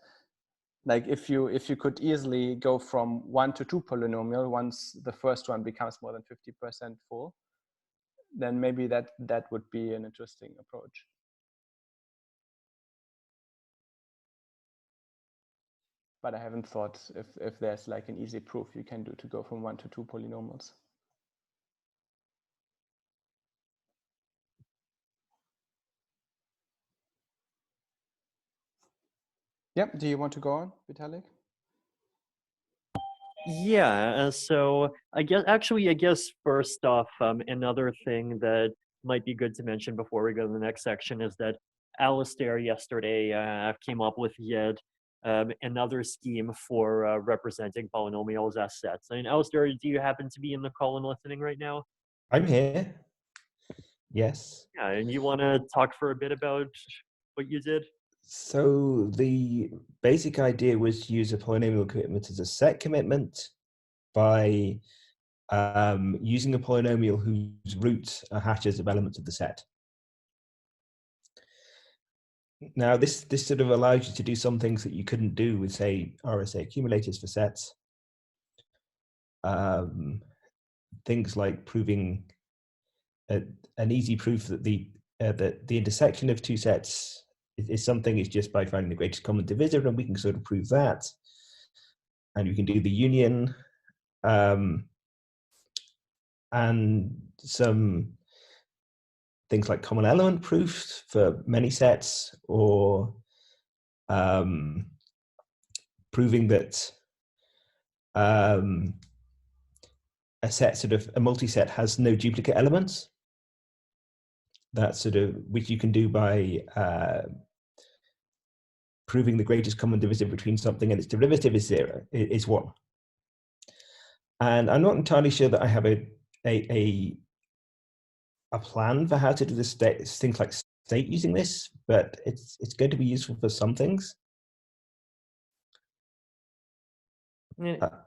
Like, if you could easily go from 1 to 2 polynomial once the first one becomes more than 50% full, then maybe that would be an interesting approach. But I haven't thought if there's like an easy proof you can do to go from 1 to 2 polynomials. Yep. Do you want to go on, Vitalik? Yeah, so I guess first off, another thing that might be good to mention before we go to the next section is that Alistair yesterday came up with yet another scheme for representing polynomials as sets. I mean, Alistair, do you happen to be in the call and listening right now? I'm here. Yes. Yeah, and you want to talk for a bit about what you did? So the basic idea was to use a polynomial commitment as a set commitment by using a polynomial whose roots are hashes of elements of the set. Now, this sort of allows you to do some things that you couldn't do with, say, RSA accumulators for sets. Things like proving an easy proof that the intersection of two sets is something is just by finding the greatest common divisor, and we can sort of prove that. And we can do the union, and some things like common element proofs for many sets, or proving that a multiset has no duplicate elements. That sort of, which you can do by proving the greatest common divisor between something and its derivative is 1. And I'm not entirely sure that I have a plan for how to do this things like state using this, but it's going to be useful for some things.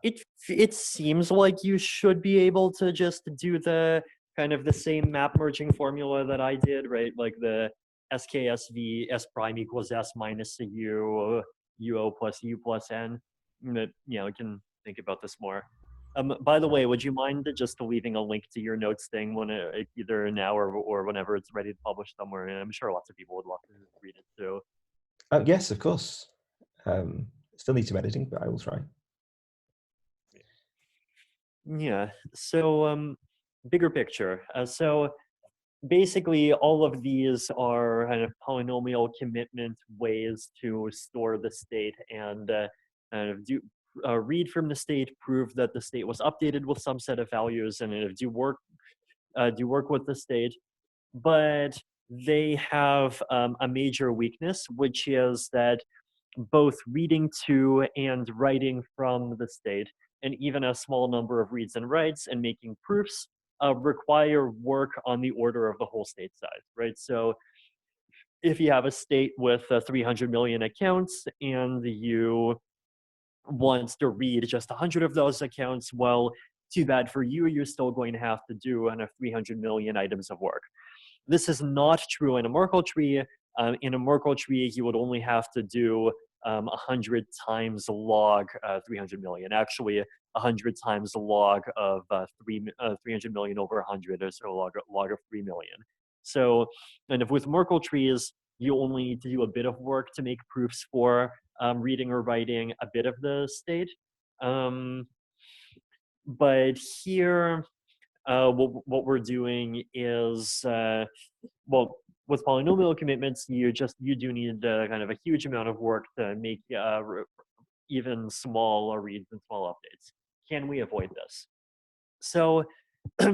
It seems like you should be able to just do the kind of the same map merging formula that I did, right? Like the SKSV S prime equals S minus a U, UO plus U plus N. But, you can think about this more. By the way, would you mind just leaving a link to your notes thing when either now or whenever it's ready to publish somewhere? And I'm sure lots of people would love to read it too. Yes, of course. Still need some editing, but I will try. Yeah. So bigger picture. So basically, all of these are kind of polynomial commitment ways to store the state and kind of read from the state, prove that the state was updated with some set of values, and do work with the state. But they have a major weakness, which is that both reading to and writing from the state, and even a small number of reads and writes and making proofs require work on the order of the whole state size, right? So if you have a state with 300 million accounts and you want to read just 100 of those accounts, well, too bad for you, you're still going to have to do 300 million items of work. This is not true in a Merkle tree. In a Merkle tree, you would only have to do 100 times log 300 million. Actually, 100 times the log of 300 million over 100, so log of 3 million. So, and if with Merkle trees, you only need to do a bit of work to make proofs for reading or writing a bit of the state. But here, what we're doing is, well, with polynomial commitments, you do need kind of a huge amount of work to make even small reads and small updates. Can we avoid this? So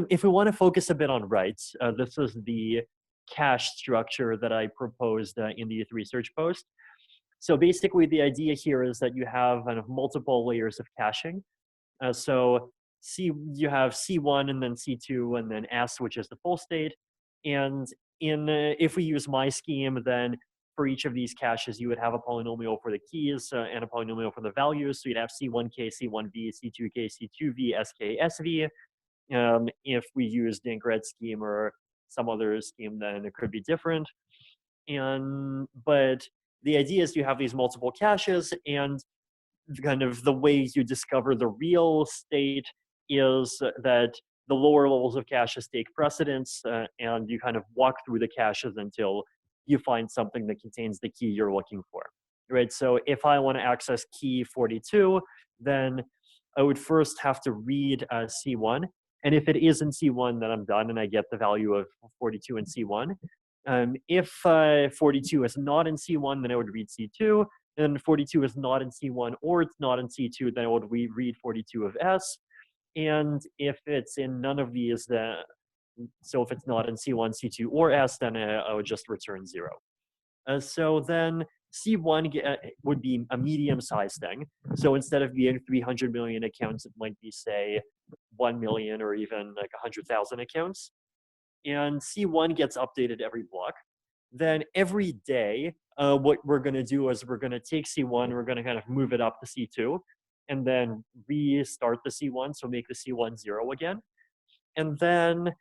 if we want to focus a bit on writes, this is the cache structure that I proposed in the research post. So basically, the idea here is that you have kind of multiple layers of caching. So you have C1 and then C2 and then S, which is the full state. And if we use my scheme, then for each of these caches, you would have a polynomial for the keys and a polynomial for the values. So you'd have C1k, C1v, C2k, C2v, Sk, Sv. If we use Dankrad's scheme or some other scheme, then it could be different. But the idea is you have these multiple caches, and kind of the way you discover the real state is that the lower levels of caches take precedence, and you kind of walk through the caches until you find something that contains the key you're looking for, right? So if I want to access key 42, then I would first have to read C1. And if it is in C1, then I'm done and I get the value of 42 in C1. If 42 is not in C1, then I would read C2. And 42 is not in C1 or it's not in C2, then I would read 42 of S. And if it's in none of these, then, so if it's not in C1, C2, or S, then I would just return 0. So then C1 would be a medium-sized thing. So instead of being 300 million accounts, it might be, say, 1 million or even like 100,000 accounts. And C1 gets updated every block. Then every day, what we're going to do is we're going to take C1, we're going to kind of move it up to C2, and then restart the C1, so make the C1 0 again. And then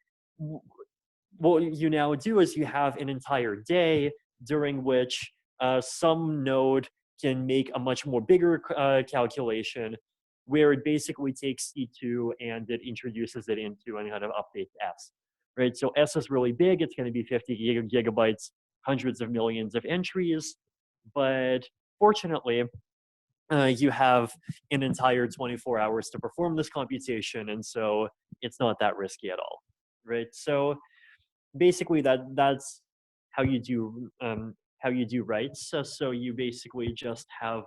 what you now do is you have an entire day during which some node can make a much more bigger calculation where it basically takes C2 and it introduces it into and kind of updates S, right? So S is really big. It's going to be 50 gigabytes, hundreds of millions of entries. But fortunately, you have an entire 24 hours to perform this computation, and so it's not that risky at all, right? So basically, that's how you do writes. So you basically just have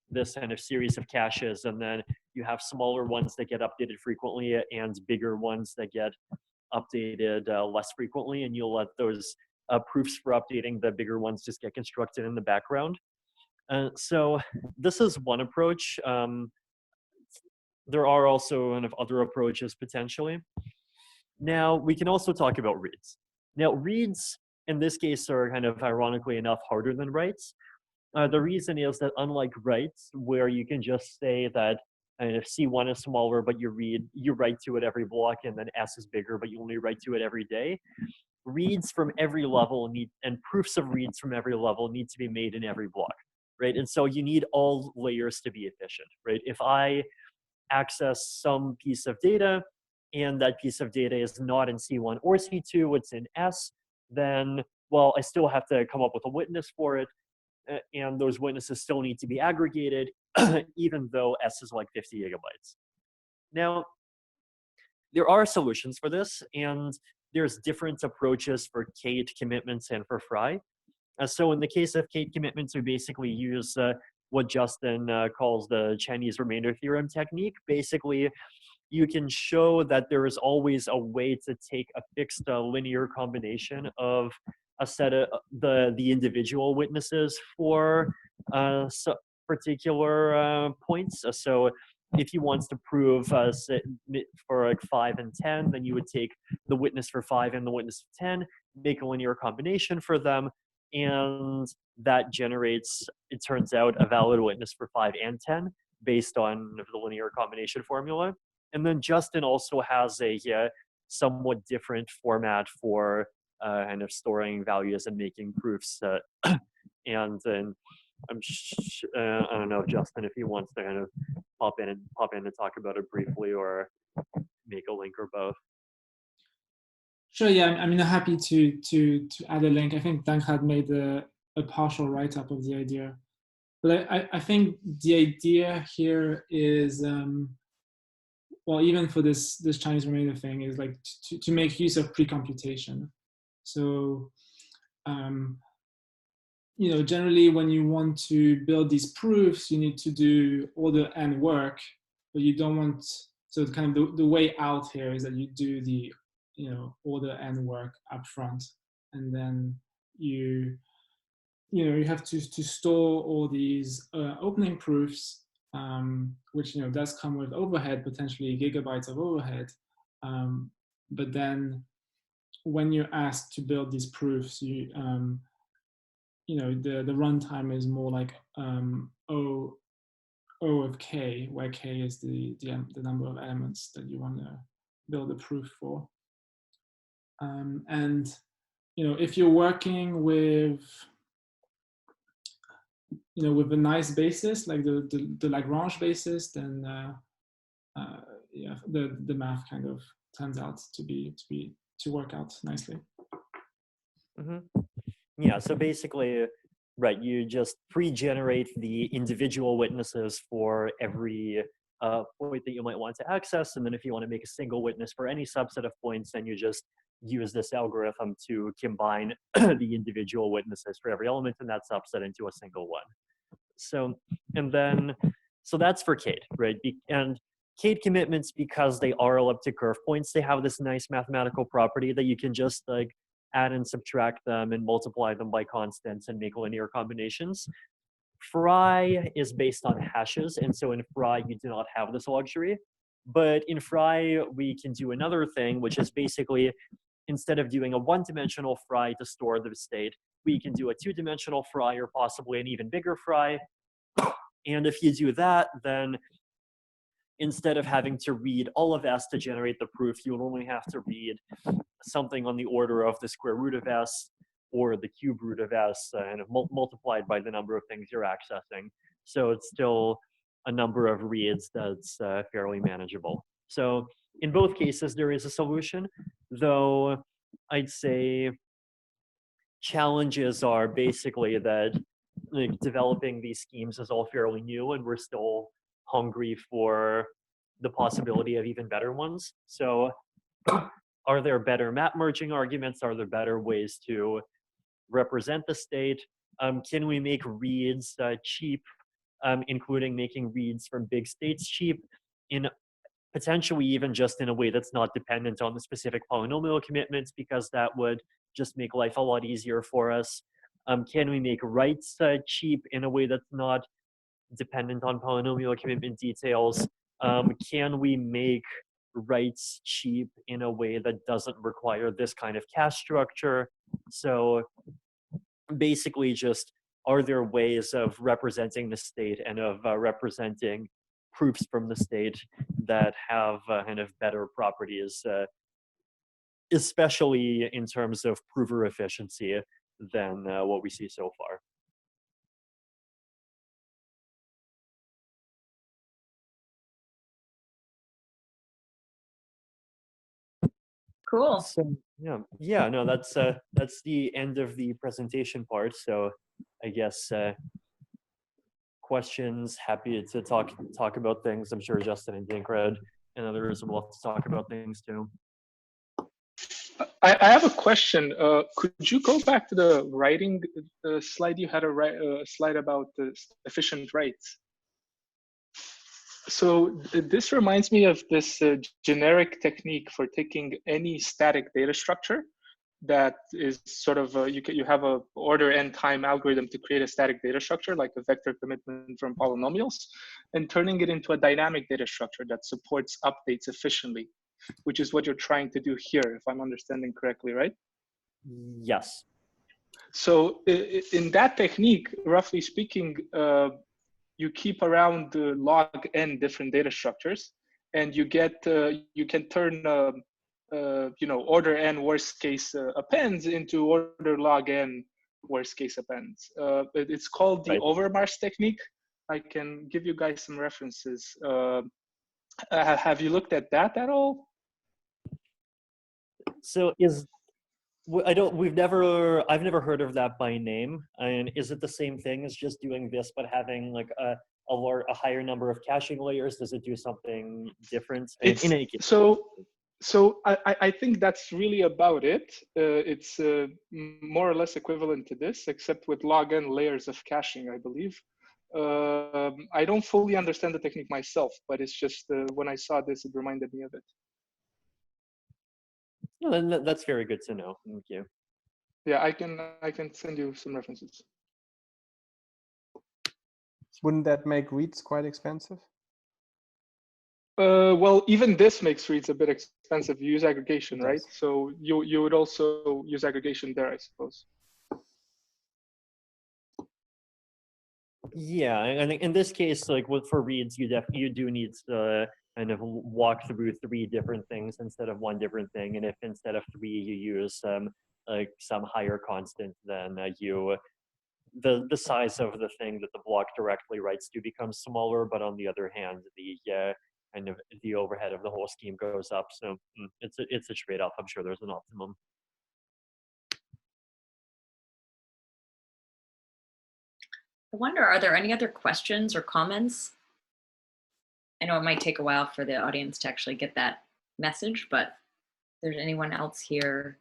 this kind of series of caches, and then you have smaller ones that get updated frequently and bigger ones that get updated less frequently, and you'll let those proofs for updating the bigger ones just get constructed in the background. So this is one approach. There are also kind of other approaches potentially. Now, we can also talk about reads. Now, reads, in this case, are kind of ironically enough harder than writes. The reason is that unlike writes, where you can just say that if C1 is smaller, but you write to it every block, and then S is bigger, but you only write to it every day, reads from every level and proofs of reads from every level need to be made in every block, right? And so you need all layers to be efficient, right? If I access some piece of data and that piece of data is not in C1 or C2, it's in S, then, well, I still have to come up with a witness for it, and those witnesses still need to be aggregated, even though S is like 50 gigabytes. Now, there are solutions for this, and there's different approaches for Kate commitments and for Fry. So in the case of Kate commitments, we basically use what Justin calls the Chinese remainder theorem technique. Basically, you can show that there is always a way to take a fixed linear combination of a set of the individual witnesses for particular points. So if you want to prove for like 5 and 10, then you would take the witness for 5 and the witness for 10, make a linear combination for them, and that generates, it turns out, a valid witness for 5 and 10 based on the linear combination formula. And then Justin also has a somewhat different format for kind of storing values and making proofs. And then I don't know, Justin, if he wants to kind of pop in and talk about it briefly, or make a link, or both. Sure. Yeah, I mean, I'm happy to add a link. I think Dankrad made a partial write-up of the idea, but I think the idea here is, well, even for this Chinese remainder thing, is like to make use of pre-computation. So, you know, generally when you want to build these proofs, you need to do order n work, but you don't want, so kind of the way out here is that you do the, you know, order n work up front, and then you have to store all these opening proofs, which, you know, does come with overhead, potentially gigabytes of overhead. But then when you're asked to build these proofs, you know, the runtime is more like O of k, where k is the number of elements that you want to build a proof for. And, you know, if you're working with, you know, with a nice basis like the Lagrange basis, then yeah, the math kind of turns out to work out nicely. Mm-hmm. Yeah. So basically, right, you just pre-generate the individual witnesses for every point that you might want to access, and then if you want to make a single witness for any subset of points, then you just use this algorithm to combine the individual witnesses for every element in that subset into a single one. So, and then, so that's for Kate, right? And Kate commitments, because they are elliptic curve points, they have this nice mathematical property that you can just like add and subtract them and multiply them by constants and make linear combinations. Fry is based on hashes, and so in Fry you do not have this luxury. But in Fry we can do another thing, which is basically, instead of doing a one-dimensional Fry to store the state, we can do a two-dimensional Fry, or possibly an even bigger Fry. And if you do that, then instead of having to read all of S to generate the proof, you will only have to read something on the order of the square root of S or the cube root of S, and multiplied by the number of things you're accessing. So it's still a number of reads that's fairly manageable. So in both cases, there is a solution, though I'd say challenges are basically that like, developing these schemes is all fairly new, and we're still hungry for the possibility of even better ones. So are there better map merging arguments? Are there better ways to represent the state? Can we make reads cheap, including making reads from big states cheap, in potentially even just in a way that's not dependent on the specific polynomial commitments, because that would just make life a lot easier for us. Can we make writes cheap in a way that's not dependent on polynomial commitment details? Can we make writes cheap in a way that doesn't require this kind of cache structure? So basically just, are there ways of representing the state and of representing proofs from the state that have kind of better properties, especially in terms of prover efficiency, than what we see so far? Cool. So yeah, no, that's the end of the presentation part. So I guess questions, happy to talk about things. I'm sure Justin and Dankrad and others will love to talk about things too. I have a question. Could you go back to the writing slide? You had a slide about the efficient writes. So this reminds me of this generic technique for taking any static data structure that is sort of you have a order n time algorithm to create a static data structure, like a vector commitment from polynomials, and turning it into a dynamic data structure that supports updates efficiently, which is what you're trying to do here, if I'm understanding correctly, right? Yes. So in that technique, roughly speaking, you keep around log n different data structures, and you get you can turn order n worst case appends into order log n worst case appends. It's called the Overmars technique. I can give you guys some references. Have you looked at that at all? So I've never heard of that by name. And is it the same thing as just doing this, but having like a higher number of caching layers? Does it do something different? In any case. So I think that's really about it. It's more or less equivalent to this, except with log n layers of caching, I believe. I don't fully understand the technique myself, but it's just when I saw this, it reminded me of it. No, that's very good to know. Thank you. Yeah, I can send you some references. Wouldn't that make reads quite expensive? Well, even this makes reads a bit expensive. You use aggregation, right? Yes. So you would also use aggregation there, I suppose. Yeah, and in this case, like for reads, you do need to kind of walk through 3 different things instead of 1 different thing. And if instead of 3 you use like some higher constant, then the size of the thing that the block directly writes to becomes smaller. But on the other hand, the overhead of the whole scheme goes up. So it's a trade-off. I'm sure there's an optimum. I wonder, are there any other questions or comments? I know it might take a while for the audience to actually get that message, but if there's anyone else here.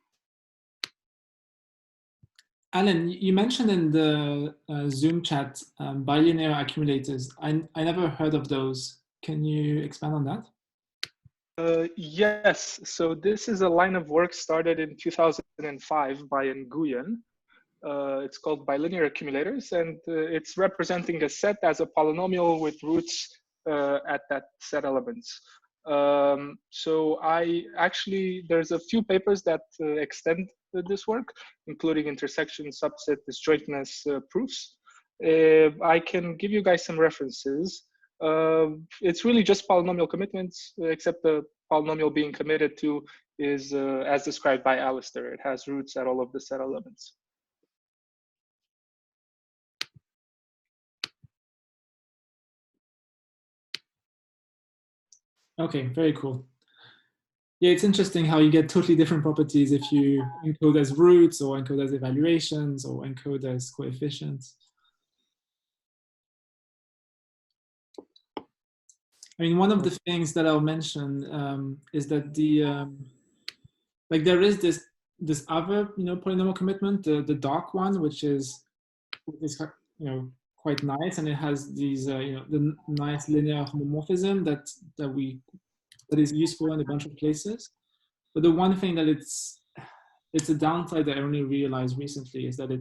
Alin, you mentioned in the Zoom chat bilinear accumulators. I never heard of those. Can you expand on that? Yes, so this is a line of work started in 2005 by Nguyen. It's called bilinear accumulators, and it's representing a set as a polynomial with roots at that set elements. So there's a few papers that extend this work, including intersection, subset, disjointness proofs. I can give you guys some references. It's really just polynomial commitments, except the polynomial being committed to is as described by Alistair. It has roots at all of the set elements. Okay, very cool. Yeah, it's interesting how you get totally different properties if you encode as roots or encode as evaluations or encode as coefficients. I mean, one of the things that I'll mention is that there is this other polynomial commitment, the dark one, which is quite nice, and it has these the nice linear homomorphism that is useful in a bunch of places. But the one thing that it's a downside that I only realized recently is that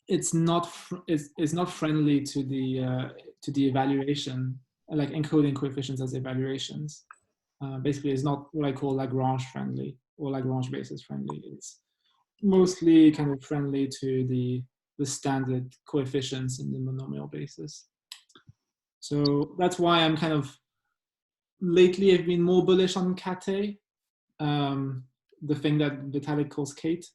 it's not friendly to the evaluation, like encoding coefficients as evaluations. Basically, it's not what I call Lagrange friendly or Lagrange basis friendly. It's mostly kind of friendly to the standard coefficients in the monomial basis. So that's why I'm kind of lately I've been more bullish on Kate, the thing that Vitalik calls Kate,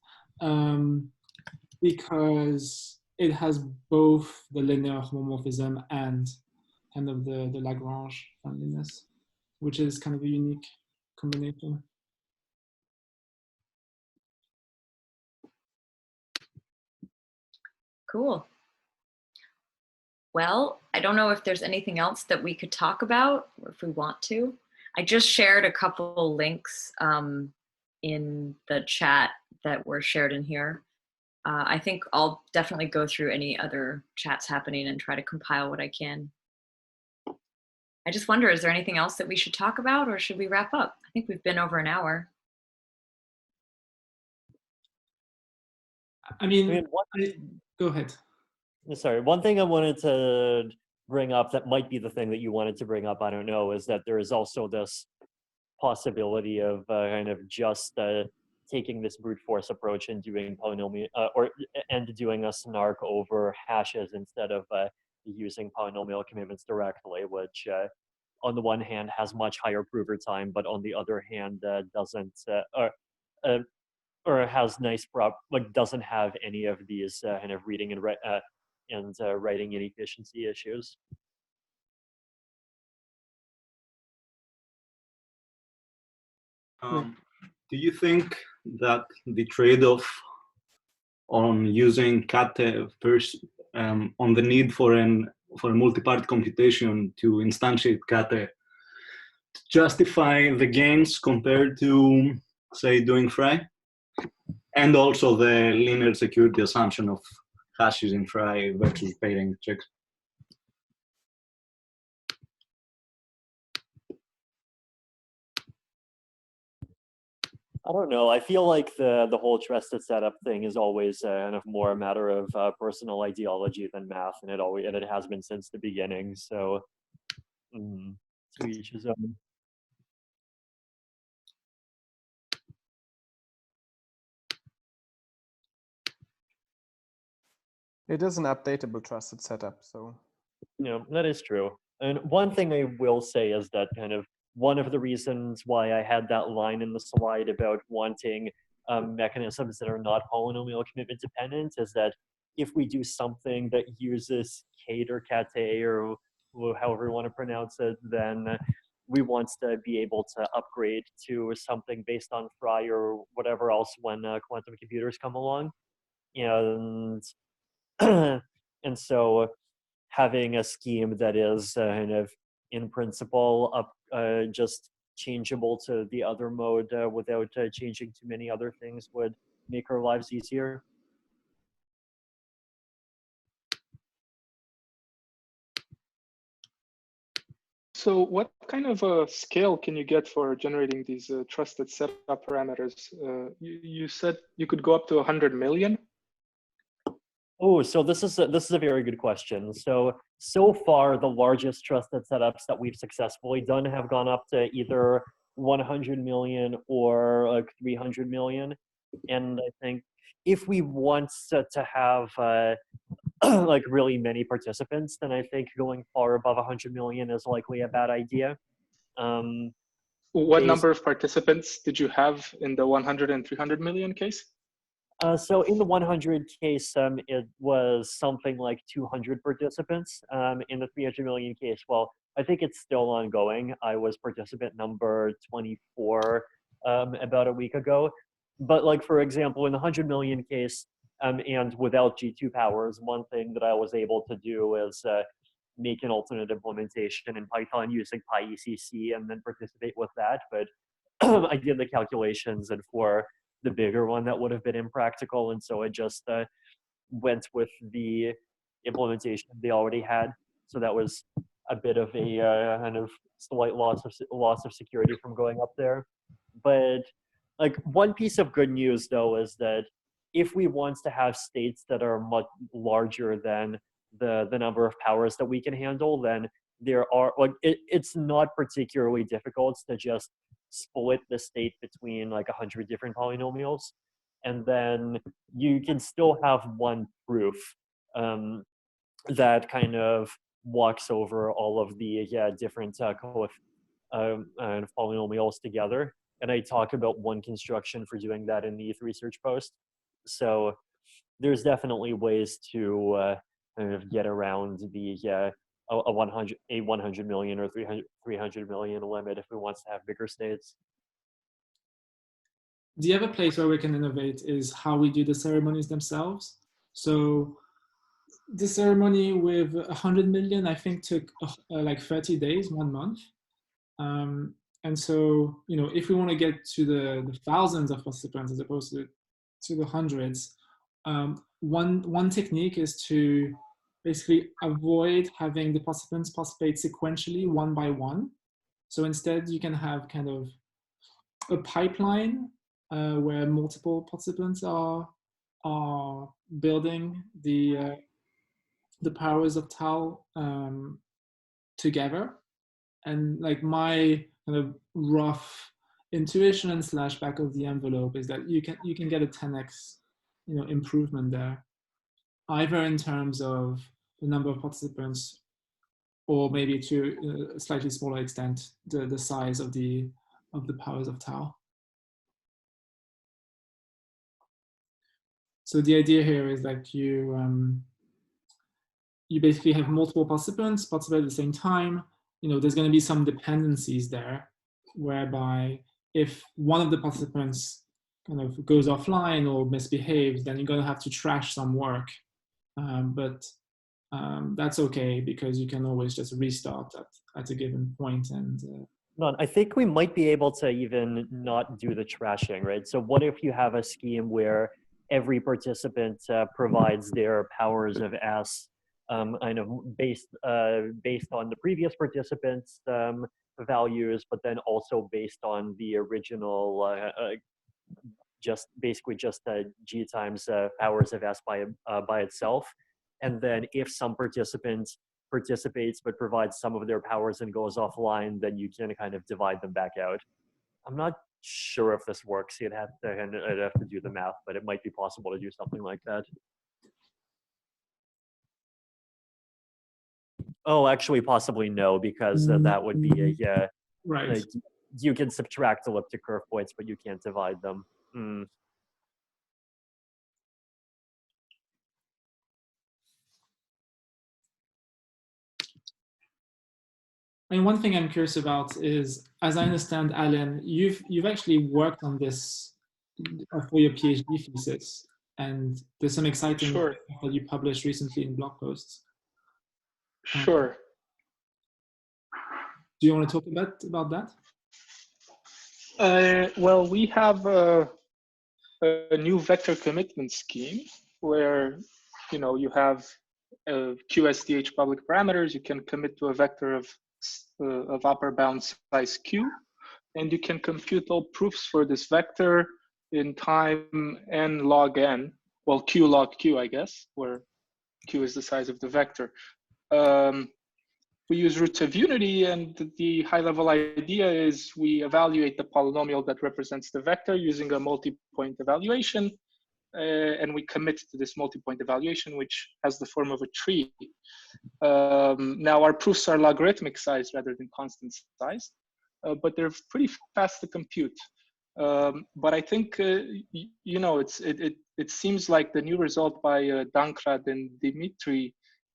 because it has both the linear homomorphism and kind of the Lagrange friendliness, which is kind of a unique combination. Cool. Well, I don't know if there's anything else that we could talk about, or if we want to. I just shared a couple links in the chat that were shared in here. I think I'll definitely go through any other chats happening and try to compile what I can. I just wonder, is there anything else that we should talk about, or should we wrap up? I think we've been over an hour. I mean go ahead. Sorry, one thing I wanted to bring up that might be the thing that you wanted to bring up, I don't know, is that there is also this possibility of kind of just taking this brute force approach and doing polynomial and doing a snark over hashes instead of using polynomial commitments directly, which on the one hand has much higher prover time, but on the other hand doesn't or has nice doesn't have any of these kind of reading and writing inefficiency issues. Do you think that the trade-off on using Kate first, on the need for a multi-part computation to instantiate Kate, to justify the gains compared to, say, doing Fry, and also the linear security assumption of hashes in Fry versus pairing checks? I don't know. I feel like the whole trusted setup thing is always kind of more a matter of personal ideology than math, and it has been since the beginning. So, to each his own. It is an updatable trusted setup, so. That is true. And one thing I will say is that kind of one of the reasons why I had that line in the slide about wanting mechanisms that are not polynomial commitment dependent is that if we do something that uses Kate or Kate or however you want to pronounce it, then we want to be able to upgrade to something based on Fry or whatever else when quantum computers come along. And and so having a scheme that is kind of in principle just changeable to the other mode without changing too many other things would make our lives easier. So what kind of a scale can you get for generating these trusted setup parameters? You said you could go up to 100 million? Oh, so this is a very good question. So far, the largest trusted setups that we've successfully done have gone up to either 100 million or like 300 million. And I think if we want to have like really many participants, then I think going far above 100 million is likely a bad idea. What number of participants did you have in the 100 and 300 million case? So in the 100 case, it was something like 200 participants. In the 300 million case, well, I think it's still ongoing. I was participant number 24 about a week ago. But like, for example, in the 100 million case, and without G2 powers, one thing that I was able to do is make an alternate implementation in Python using PyECC and then participate with that. But I did the calculations, and for the bigger one that would have been impractical, and so I just went with the implementation they already had. So that was a bit of a kind of slight loss of security from going up there. But like, one piece of good news though is that if we want to have states that are much larger than the number of powers that we can handle, then there are like it's not particularly difficult to just split the state between like 100 different polynomials, and then you can still have one proof that kind of walks over all of the different polynomials together. And I talk about one construction for doing that in the research post. So there's definitely ways to kind of get around the a 100 million or 300 million limit if we want to have bigger states. The other place where we can innovate is how we do the ceremonies themselves. So the ceremony with 100 million, I think, took like 30 days, 1 month. And so, if we want to get to the thousands of participants as opposed to the hundreds, one technique is to basically avoid having the participants participate sequentially one by one. So instead, you can have kind of a pipeline where multiple participants are building the powers of tau together. And like, my kind of rough intuition / back of the envelope is that you can get a 10x improvement there, either in terms of the number of participants or maybe to a slightly smaller extent, the size of the powers of tau. So the idea here is that you basically have multiple participants participate at the same time. There's going to be some dependencies there, whereby if one of the participants kind of goes offline or misbehaves, then you're going to have to trash some work. But that's okay, because you can always just restart at a given point. And I think we might be able to even not do the trashing, right? So what if you have a scheme where every participant provides their powers of S kind of based on the previous participants' values, but then also based on the original just G times powers of S by itself. And then if some participant participates but provides some of their powers and goes offline, then you can kind of divide them back out. I'm not sure if this works. I'd have to do the math, but it might be possible to do something like that. Oh, actually, possibly no, because that would be right. Like, you can subtract elliptic curve points, but you can't divide them. And one thing I'm curious about is, as I understand, Alin, you've actually worked on this for your PhD thesis, and there's some exciting Sure. stuff that you published recently in blog posts. Sure. Do you want to talk about that? Well, we have a new vector commitment scheme where you have QSDH public parameters. You can commit to a vector of upper bound size q, and you can compute all proofs for this vector in time n log n. Well, q log q, I guess, where q is the size of the vector. We use roots of unity, and the high-level idea is we evaluate the polynomial that represents the vector using a multi-point evaluation, and we commit to this multi-point evaluation, which has the form of a tree. Now, our proofs are logarithmic size rather than constant size, but they're pretty fast to compute. But I think it seems like the new result by Dankrad and Dimitri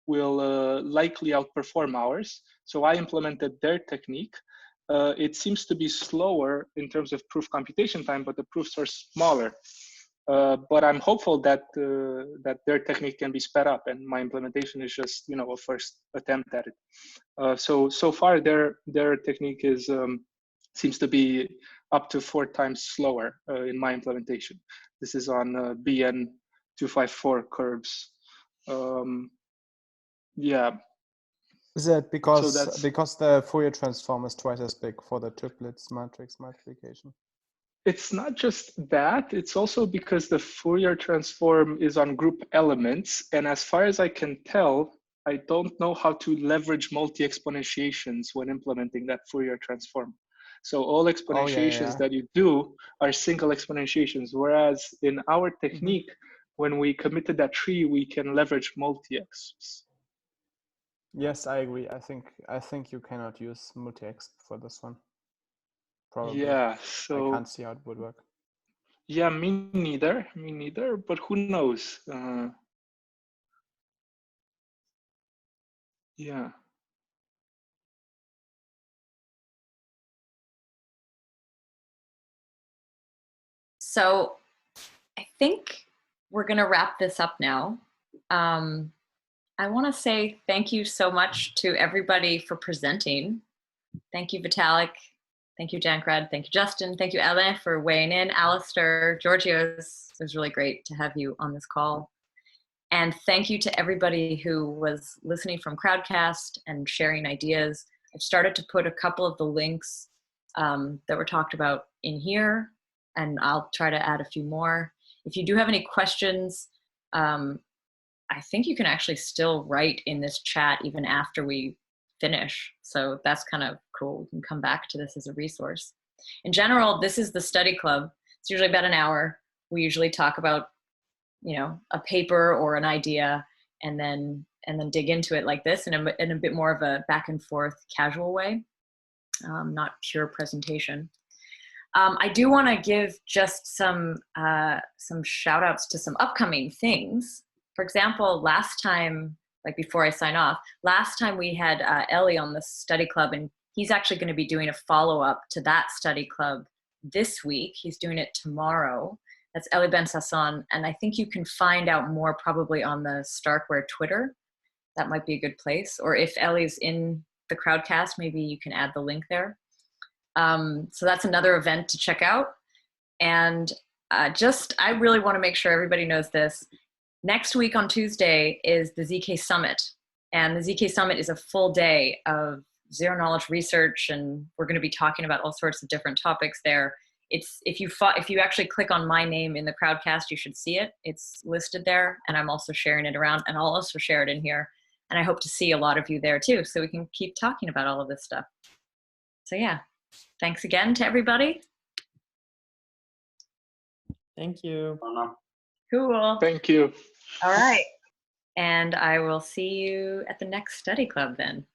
will likely outperform ours. So I implemented their technique. It seems to be slower in terms of proof computation time, but the proofs are smaller. But I'm hopeful that their technique can be sped up, and my implementation is just a first attempt at it. So far their technique is seems to be up to 4 times slower in my implementation. This is on BN254 curves. Yeah. Is that because the Fourier transform is twice as big for the triplets matrix multiplication? It's not just that, it's also because the Fourier transform is on group elements, and as far as I can tell, I don't know how to leverage multi-exponentiations when implementing that Fourier transform. So all exponentiations that you do are single exponentiations, whereas in our technique, when we commit to that tree, we can leverage multi-exps. Yes, I agree. I think you cannot use multi-exp for this one. Probably. Yeah, so I can't see how it would work. Yeah, me neither. But who knows? Yeah. So I think we're going to wrap this up now. I want to say thank you so much to everybody for presenting. Thank you, Vitalik. Thank you, Dankrad. Thank you, Justin. Thank you, Alin, for weighing in. Alistair, Georgios, it was really great to have you on this call. And thank you to everybody who was listening from Crowdcast and sharing ideas. I've started to put a couple of the links that were talked about in here, and I'll try to add a few more. If you do have any questions, I think you can actually still write in this chat even after we finish. So that's kind of cool. We can come back to this as a resource. In general, this is the study club. It's usually about an hour. We usually talk about, a paper or an idea, and then dig into it like this in a bit more of a back and forth casual way, not pure presentation. I do want to give just some shout outs to some upcoming things. For example, last time, like before I sign off, last time we had Ellie on the study club, and he's actually going to be doing a follow-up to that study club this week. He's doing it tomorrow. That's Ellie Ben Sasson, and I think you can find out more probably on the Starkware Twitter. That might be a good place. Or if Ellie's in the Crowdcast, maybe you can add the link there. So that's another event to check out. And I really want to make sure everybody knows this. Next week on Tuesday is the ZK Summit. And the ZK Summit is a full day of zero knowledge research, and we're going to be talking about all sorts of different topics there. If you actually click on my name in the Crowdcast, you should see it. It's listed there, and I'm also sharing it around, and I'll also share it in here. And I hope to see a lot of you there too, so we can keep talking about all of this stuff. So yeah, thanks again to everybody. Thank you. Cool. Thank you. All right. And I will see you at the next study club then.